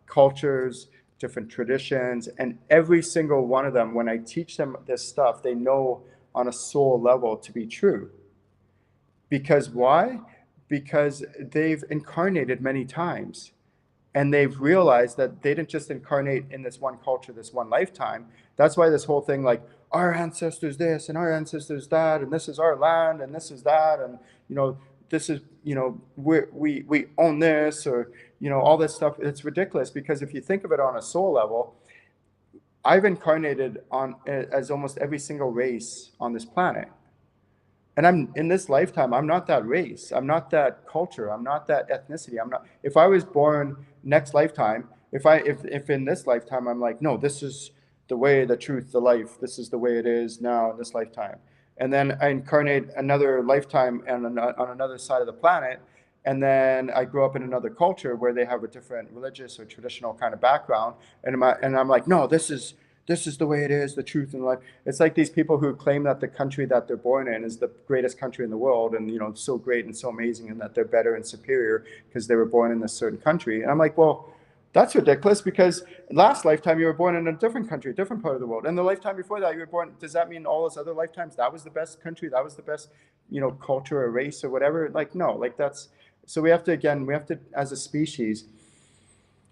cultures, different traditions. And every single one of them, when I teach them this stuff, they know on a soul level to be true. Because why? Because they've incarnated many times. And they've realized that they didn't just incarnate in this one culture, this one lifetime. That's why this whole thing, like, our ancestors this and our ancestors that, and this is our land and this is that, and this is, we own this, or all this stuff. It's ridiculous, because if you think of it on a soul level, I've incarnated as almost every single race on this planet. And I'm in this lifetime, I'm not that race. I'm not that culture. I'm not that ethnicity. I'm not. If I was born next lifetime, if in this lifetime I'm like, no, this is the way, the truth, the life. This is the way it is now in this lifetime. And then I incarnate another lifetime on another side of the planet. And then I grow up in another culture where they have a different religious or traditional kind of background. And I'm like, no, this is the way it is, the truth and life. It's like these people who claim that the country that they're born in is the greatest country in the world, and so great and so amazing, and that they're better and superior because they were born in this certain country. And I'm like, well, that's ridiculous, because last lifetime you were born in a different country, a different part of the world. And the lifetime before that you were born, does that mean all those other lifetimes that was the best country, that was the best, culture or race or whatever? Like, no, like that's, so we have to, as a species,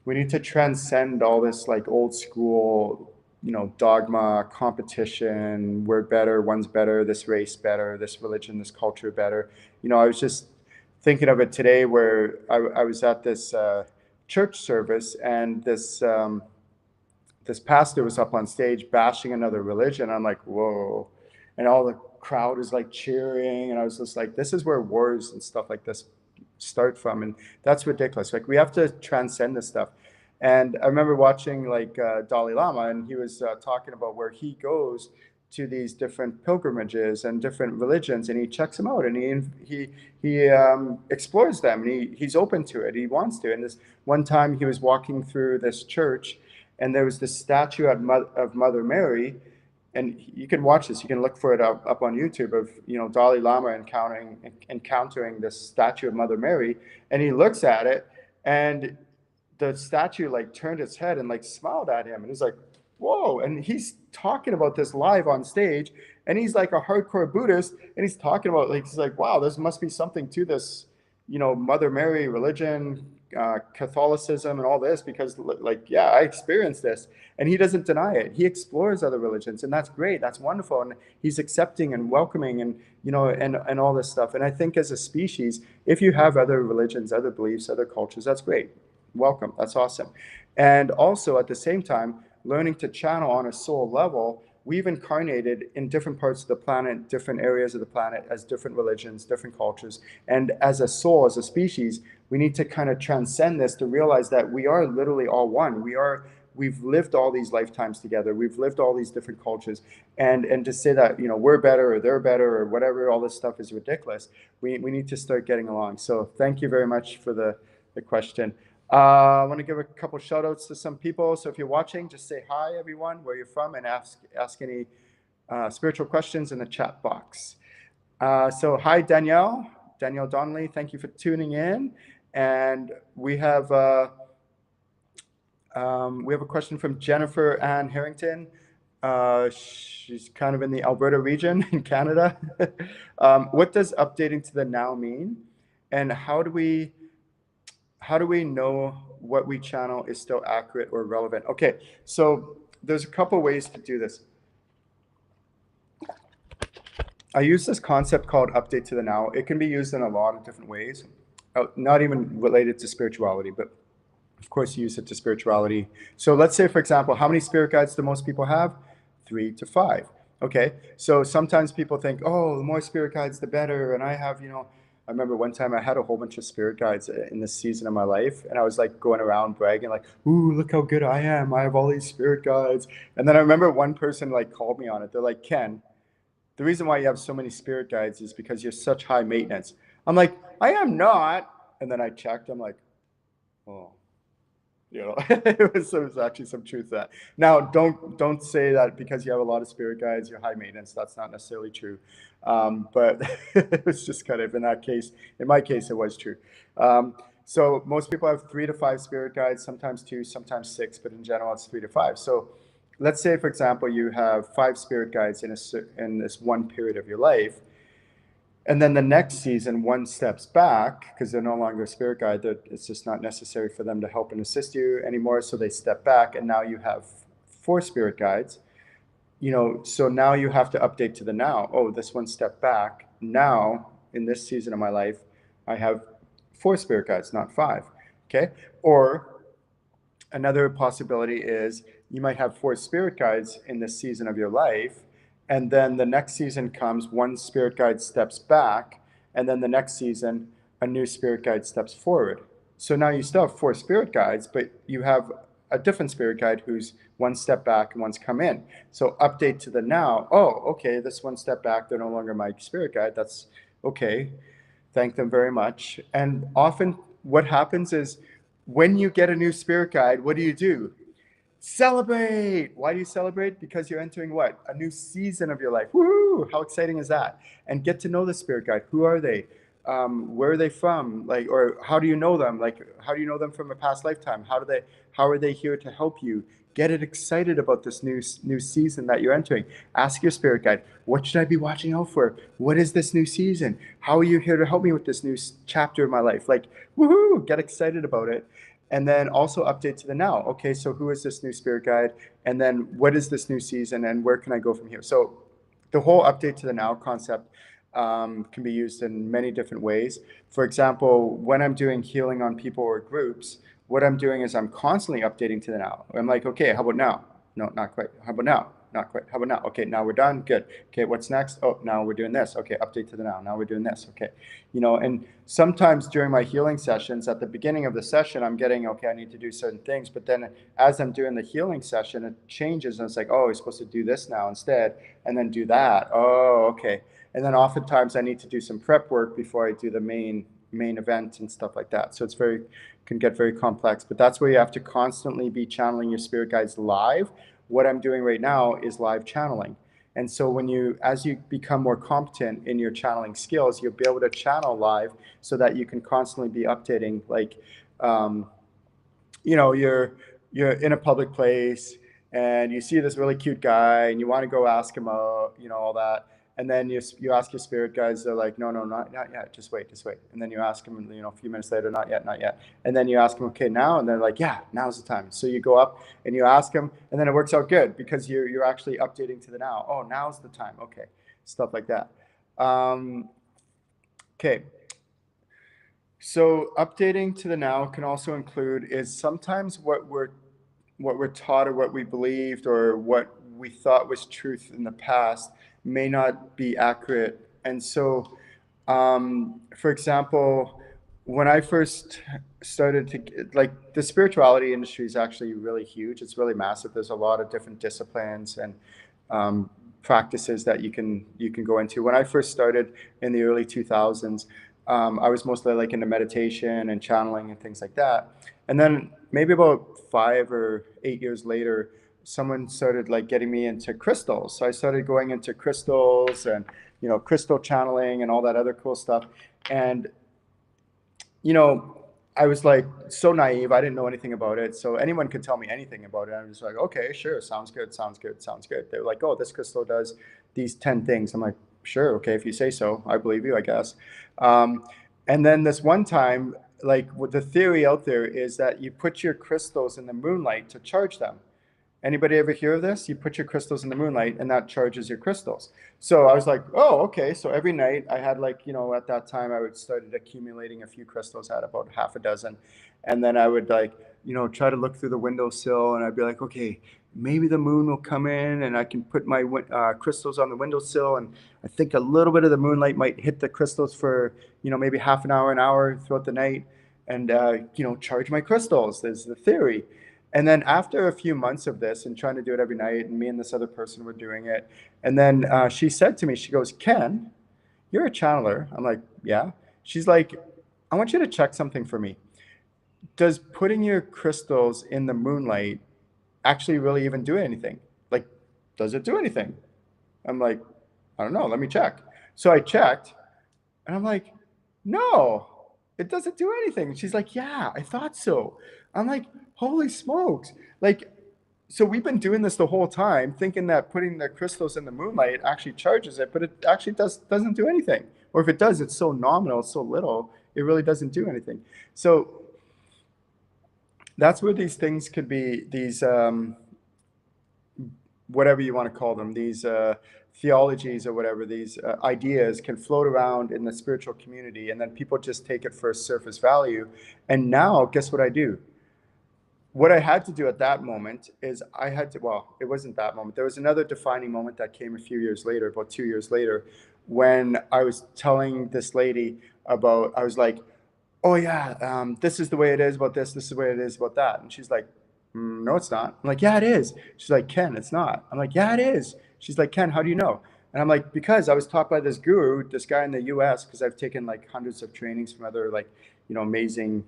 we need to transcend all this like old school, dogma, competition, we're better, one's better, this race better, this religion, this culture better. I was just thinking of it today where I was at this church service, and this pastor was up on stage bashing another religion. I'm like, whoa. And all the crowd is like cheering. And I was just like, this is where wars and stuff like this start from. And that's ridiculous. Like, we have to transcend this stuff. And I remember watching Dalai Lama, and he was talking about where he goes to these different pilgrimages and different religions, and he checks them out, and he explores them, and he's open to it. He wants to. And this one time he was walking through this church, and there was this statue of Mother Mary, and you can watch this. You can look for it up on YouTube of, Dalai Lama encountering this statue of Mother Mary, and he looks at it, and the statue like turned its head and like smiled at him, and he's like, whoa. And he's talking about this live on stage, and he's like a hardcore Buddhist, and he's talking about, like, he's like, wow, there must be something to this, Mother Mary religion, Catholicism, and all this, because like, yeah, I experienced this. And he doesn't deny it. He explores other religions, and that's great. That's wonderful. And he's accepting and welcoming, and and all this stuff. And I think as a species, if you have other religions, other beliefs, other cultures, that's great. Welcome. That's awesome. And also at the same time, learning to channel on a soul level, we've incarnated in different parts of the planet, different areas of the planet, as different religions, different cultures. And as a soul, as a species, we need to kind of transcend this to realize that we are literally all one. We've lived all these lifetimes together. We've lived all these different cultures. And to say that, we're better or they're better or whatever, all this stuff is ridiculous. We need to start getting along. So thank you very much for the question. I want to give a couple shout outs to some people. So if you're watching, just say hi, everyone, where you're from, and ask any spiritual questions in the chat box. So hi, Danielle Donnelly. Thank you for tuning in. And we have a question from Jennifer Ann Harrington. She's kind of in the Alberta region in Canada. What does updating to the now mean? And how do we know what we channel is still accurate or relevant? Okay, so there's a couple ways to do this. I use this concept called update to the now. It can be used in a lot of different ways, not even related to spirituality, but of course use it to spirituality. So let's say, for example, how many spirit guides do most people have? 3 to 5. Okay, so sometimes people think, oh, the more spirit guides, the better. And I have, I remember one time I had a whole bunch of spirit guides in this season of my life, and I was like going around bragging like, ooh, look how good I am. I have all these spirit guides. And then I remember one person like called me on it. They're like, Ken, the reason why you have so many spirit guides is because you're such high maintenance. I'm like, I am not. And then I checked. I'm like, oh. It was actually some truth to that. Now, don't say that because you have a lot of spirit guides, you're high maintenance. That's not necessarily true. But it was just kind of in my case, it was true. So most people have 3 to 5 spirit guides, sometimes 2, sometimes 6, but in general, it's 3 to 5. So let's say, for example, you have 5 spirit guides in this one period of your life. And then the next season, one steps back because they're no longer a spirit guide. It's just not necessary for them to help and assist you anymore. So they step back, and now you have 4 spirit guides. So now you have to update to the now. Oh, this one stepped back. Now, in this season of my life, I have 4 spirit guides, not 5. Okay? Or another possibility is you might have 4 spirit guides in this season of your life. And then the next season comes, one spirit guide steps back, and then the next season, a new spirit guide steps forward. So now you still have 4 spirit guides, but you have a different spirit guide who's one step back and one's come in. So update to the now. Oh, okay, this one step back, they're no longer my spirit guide. That's okay. Thank them very much. And often what happens is when you get a new spirit guide, what do? Celebrate. Why do you celebrate? Because you're entering what? A new season of your life. Woo! How exciting is that? And get to know the spirit guide. Who are they? Where are they from? Like, or how do you know them? Like, how do you know them from a past lifetime? How are they here to help you? Get excited about this new season that you're entering. Ask your spirit guide, what should I be watching out for? What is this new season? How are you here to help me with this new chapter of my life? Like, woohoo! Get excited about it. And then also update to the now. Okay, so who is this new spirit guide? And then what is this new season, and where can I go from here? So the whole update to the now concept can be used in many different ways. For example, when I'm doing healing on people or groups, what I'm doing is I'm constantly updating to the now. I'm like, okay, how about now? No, not quite. How about now? Not quite. How about now? Okay, now we're done. Good. Okay, what's next? Oh, now we're doing this. Okay, update to the now. Now we're doing this. Okay. And sometimes during my healing sessions, at the beginning of the session, I'm getting, okay, I need to do certain things. But then as I'm doing the healing session, it changes. And it's like, oh, we're supposed to do this now instead, and then do that. Oh, okay. And then oftentimes I need to do some prep work before I do the main event and stuff like that. So can get very complex. But that's where you have to constantly be channeling your spirit guides live. What I'm doing right now is live channeling. And so as you become more competent in your channeling skills, you'll be able to channel live so that you can constantly be updating. Like, you're in a public place and you see this really cute guy and you want to go ask him out, all that. And then you ask your spirit guides, they're like, no, not yet, just wait. And then you ask them, a few minutes later, not yet. And then you ask them, okay, now, and they're like, yeah, now's the time. So you go up and you ask them, and then it works out good because you're actually updating to the now. Oh, now's the time. Okay, stuff like that. Okay. So updating to the now can also include is sometimes what we're taught or what we believed or what we thought was truth in the past may not be accurate. And so, for example, when I first started to, like, the spirituality industry is actually really huge. It's really massive. There's a lot of different disciplines and practices that you can go into. When I first started in the early 2000s, I was mostly like into meditation and channeling and things like that. And then maybe about 5 or 8 years later, someone started like getting me into crystals. So I started going into crystals and, crystal channeling and all that other cool stuff. And, I was like so naive. I didn't know anything about it. So anyone could tell me anything about it. I'm just like, okay, sure. Sounds good. They were like, oh, this crystal does these 10 things. I'm like, sure. Okay. If you say so, I believe you, I guess. And then this one time, like, the theory out there is that you put your crystals in the moonlight to charge them. Anybody ever hear of this? You put your crystals in the moonlight and that charges your crystals. So I was like, oh, okay. So every night I had like, at that time I would started accumulating a few crystals, I had about half a dozen. And then I would like, try to look through the windowsill and I'd be like, okay, maybe the moon will come in and I can put my crystals on the windowsill. And I think a little bit of the moonlight might hit the crystals for, maybe half an hour throughout the night and, charge my crystals. There's the theory. And then after a few months of this and trying to do it every night, and me and this other person were doing it. And then she said to me, she goes, Ken, you're a channeler. I'm like, yeah. She's like, I want you to check something for me. Does putting your crystals in the moonlight actually really even do anything? Like, does it do anything? I'm like, I don't know. Let me check. So I checked and I'm like, no, it doesn't do anything. She's like, yeah, I thought so. I'm like, holy smokes. Like, so we've been doing this the whole time, thinking that putting the crystals in the moonlight actually charges it, but it actually doesn't do anything. Or if it does, it's so nominal, it's so little, it really doesn't do anything. So that's where these things could be, these, whatever you want to call them, these theologies or whatever, these ideas can float around in the spiritual community, and then people just take it for surface value. And now, guess what I do? What I had to do at that moment is well, it wasn't that moment. There was another defining moment that came a few years later, about 2 years later, when I was telling this lady about, I was like, oh yeah, this is the way it is about this is the way it is about that. And she's like, no, it's not. I'm like, yeah, it is. She's like, Ken, it's not. I'm like, yeah, it is. She's like, Ken, how do you know? And I'm like, because I was taught by this guru, this guy in the US, because I've taken like hundreds of trainings from other like, amazing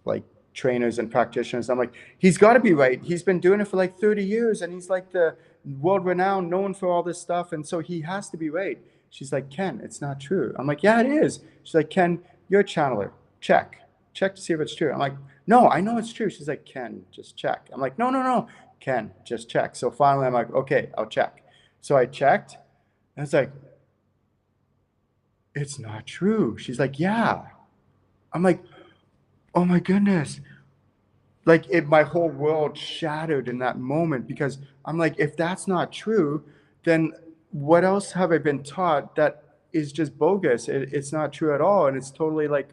like trainers and practitioners. I'm like, he's got to be right. He's been doing it for like 30 years and he's like the world renowned, known for all this stuff. And so he has to be right. She's like, Ken, it's not true. I'm like, yeah, it is. She's like, Ken, you're a channeler. Check to see if it's true. I'm like, no, I know it's true. She's like, Ken, just check. I'm like, no, Ken, just check. So finally I'm like, okay, I'll check. So I checked and it's like, it's not true. She's like, yeah. I'm like, oh my goodness. Like, my whole world shattered in that moment, because I'm like, if that's not true, then what else have I been taught that is just bogus? It's not true at all. And it's totally like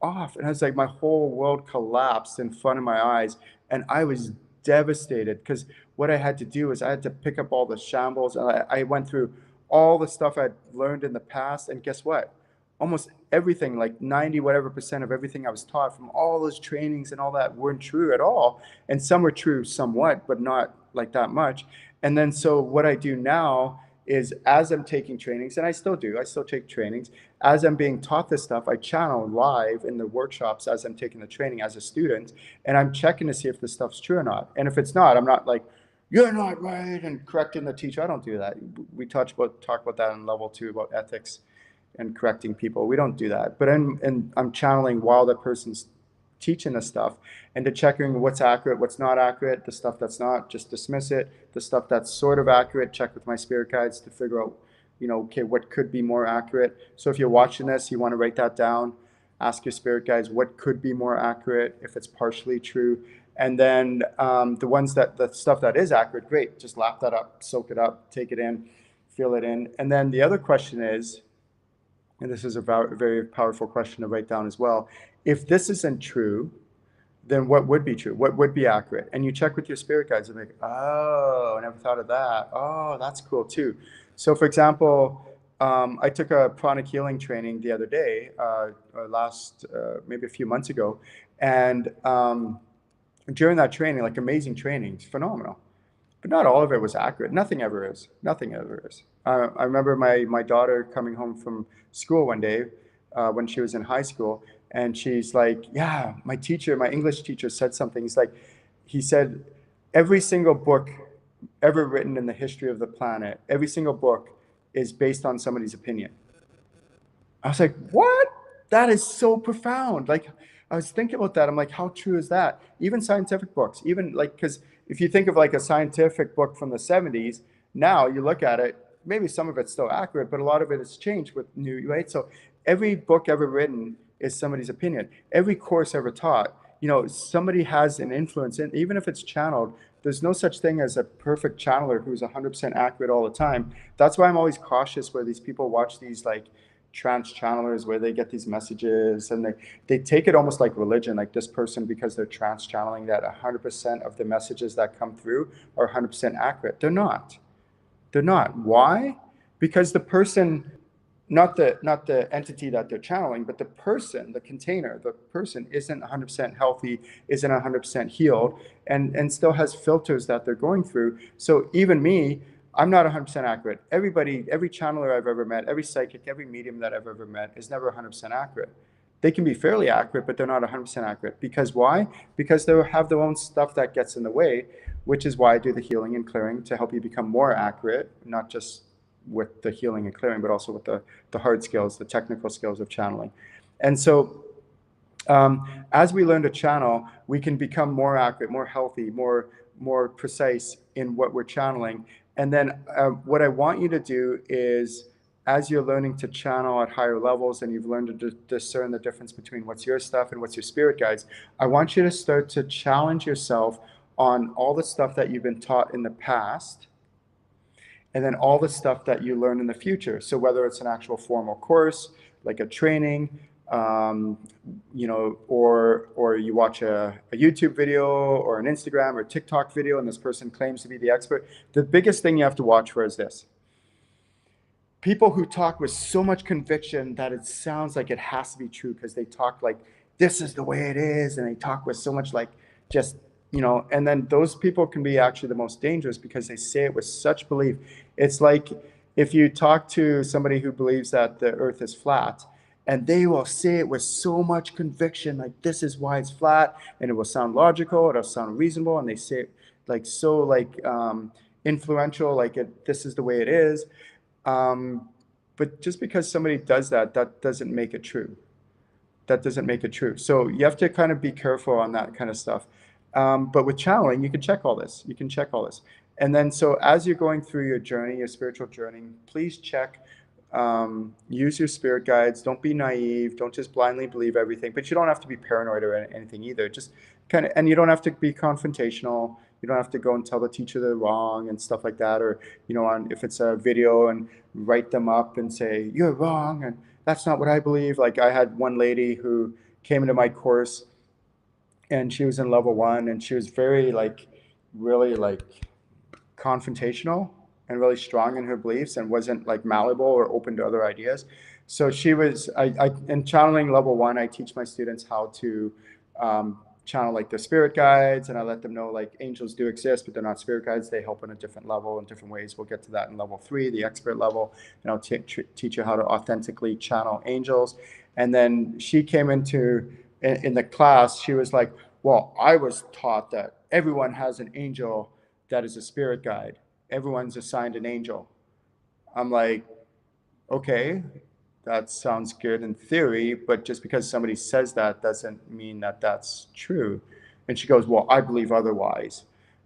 off. And I was like, my whole world collapsed in front of my eyes. And I was devastated, because what I had to do is I had to pick up all the shambles. And I went through all the stuff I'd learned in the past. And guess what? Almost everything, like 90 whatever percent of everything I was taught from all those trainings and all that, weren't true at all. And some were true somewhat, but not like that much. And then so what I do now is, as I'm taking trainings, and I still take trainings, as I'm being taught this stuff, I channel live in the workshops as I'm taking the training as a student, and I'm checking to see if this stuff's true or not. And if it's not, I'm not like, you're not right, and correcting the teacher. I don't do that. We talk about that in level 2 about ethics and correcting people. We don't do that. But I'm channeling while the person's teaching us stuff, and to checking what's accurate, what's not accurate. The stuff that's not, just dismiss it. The stuff that's sort of accurate, check with my spirit guides to figure out, okay, what could be more accurate. So if you're watching this, you want to write that down. Ask your spirit guides what could be more accurate if it's partially true. And then the stuff that is accurate, great. Just lap that up, soak it up, take it in, feel it in. And then the other question is, and this is a very powerful question to write down as well, if this isn't true, then what would be true? What would be accurate? And you check with your spirit guides and like, oh, I never thought of that. Oh, that's cool too. So for example, I took a pranic healing training the other day, maybe a few months ago. And during that training, like amazing training, it's phenomenal. But not all of it was accurate. Nothing ever is. Nothing ever is. I remember my daughter coming home from school one day when she was in high school, and she's like, yeah, my English teacher said something. He said, every single book ever written in the history of the planet, every single book is based on somebody's opinion. I was like, what? That is so profound. Like, I was thinking about that. I'm like, how true is that? Even scientific books, because if you think of like a scientific book from the 70s, now you look at it, maybe some of it's still accurate, but a lot of it has changed with new, right? So every book ever written is somebody's opinion. Every course ever taught, somebody has an influence, and even if it's channeled, there's no such thing as a perfect channeler who's 100% accurate all the time. That's why I'm always cautious where these people watch these like trance channelers where they get these messages and they take it almost like religion, like this person, because they're trance channeling, that 100% of the messages that come through are 100% accurate. They're not. Why? Because the person, not the entity that they're channeling, but the person, the container, the person isn't 100% healthy, isn't 100% healed, and still has filters that they're going through. So even me, I'm not 100% accurate. Everybody, every channeler I've ever met, every psychic, every medium that I've ever met is never 100% accurate. They can be fairly accurate, but they're not 100% accurate. Because why? Because they have their own stuff that gets in the way, which is why I do the healing and clearing to help you become more accurate, not just with the healing and clearing, but also with the hard skills, the technical skills of channeling. And so as we learn to channel, we can become more accurate, more healthy, more precise in what we're channeling. And then what I want you to do is, as you're learning to channel at higher levels and you've learned to discern the difference between what's your stuff and what's your spirit guides, I want you to start to challenge yourself on all the stuff that you've been taught in the past, and then all the stuff that you learn in the future. So whether it's an actual formal course, like a training, or you watch a YouTube video or an Instagram or TikTok video and this person claims to be the expert. The biggest thing you have to watch for is this. People who talk with so much conviction that it sounds like it has to be true because they talk like this is the way it is, and they talk with so much like just, and then those people can be actually the most dangerous because they say it with such belief. It's like if you talk to somebody who believes that the earth is flat, and they will say it with so much conviction, like this is why it's flat, and it will sound logical, it'll sound reasonable, and they say it like so influential, like this is the way it is. But just because somebody does that doesn't make it true. That doesn't make it true. So you have to kind of be careful on that kind of stuff. But with channeling, you can check all this. And then so as you're going through your journey, your spiritual journey, please check. Use your spirit guides. Don't be naive. Don't just blindly believe everything. But you don't have to be paranoid or anything either. Just kind of, and you don't have to be confrontational. You don't have to go and tell the teacher they're wrong and stuff like that. Or, if it's a video, and write them up and say, you're wrong, and that's not what I believe. Like I had one lady who came into my course, and she was in level 1, and she was very really confrontational and really strong in her beliefs, and wasn't like malleable or open to other ideas. So she was, in channeling level 1, I teach my students how to channel like their spirit guides, and I let them know like angels do exist, but they're not spirit guides. They help on a different level in different ways. We'll get to that in level 3, the expert level, and I'll teach you how to authentically channel angels. And then she came in the class, she was like, well, I was taught that everyone has an angel that is a spirit guide. Everyone's assigned an angel. I'm like, okay, that sounds good in theory, but just because somebody says that doesn't mean that that's true. And she goes, well, I believe otherwise.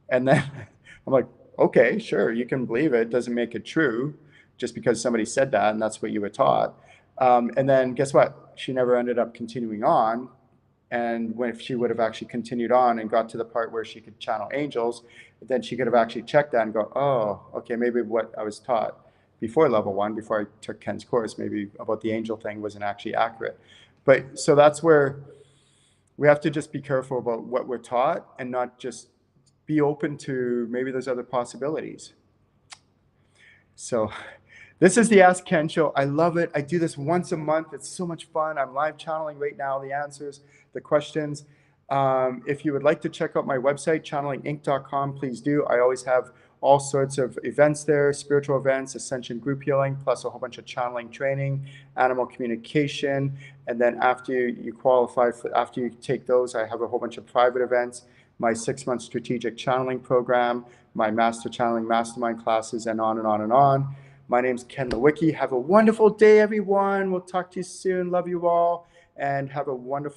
And then I'm like, okay, sure, you can believe it. Doesn't make it true just because somebody said that and that's what you were taught. And then guess what? She never ended up continuing on. And when if she would have actually continued on and got to the part where she could channel angels, then she could have actually checked that and go, oh, okay, maybe what I was taught before level 1, before I took Ken's course, maybe about the angel thing wasn't actually accurate. But so that's where we have to just be careful about what we're taught and not just be open to maybe there's other possibilities. So this is the Ask Ken Show. I love it. I do this once a month. It's so much fun. I'm live channeling right now the answers, the questions. If you would like to check out my website, channelinginc.com, please do. I always have all sorts of events there, spiritual events, ascension group healing, plus a whole bunch of channeling training, animal communication. And then after you qualify, after you take those, I have a whole bunch of private events, my 6-month strategic channeling program, my master channeling mastermind classes, and on and on and on. My name's Ken Lewicki. Have a wonderful day, everyone. We'll talk to you soon. Love you all, and have a wonderful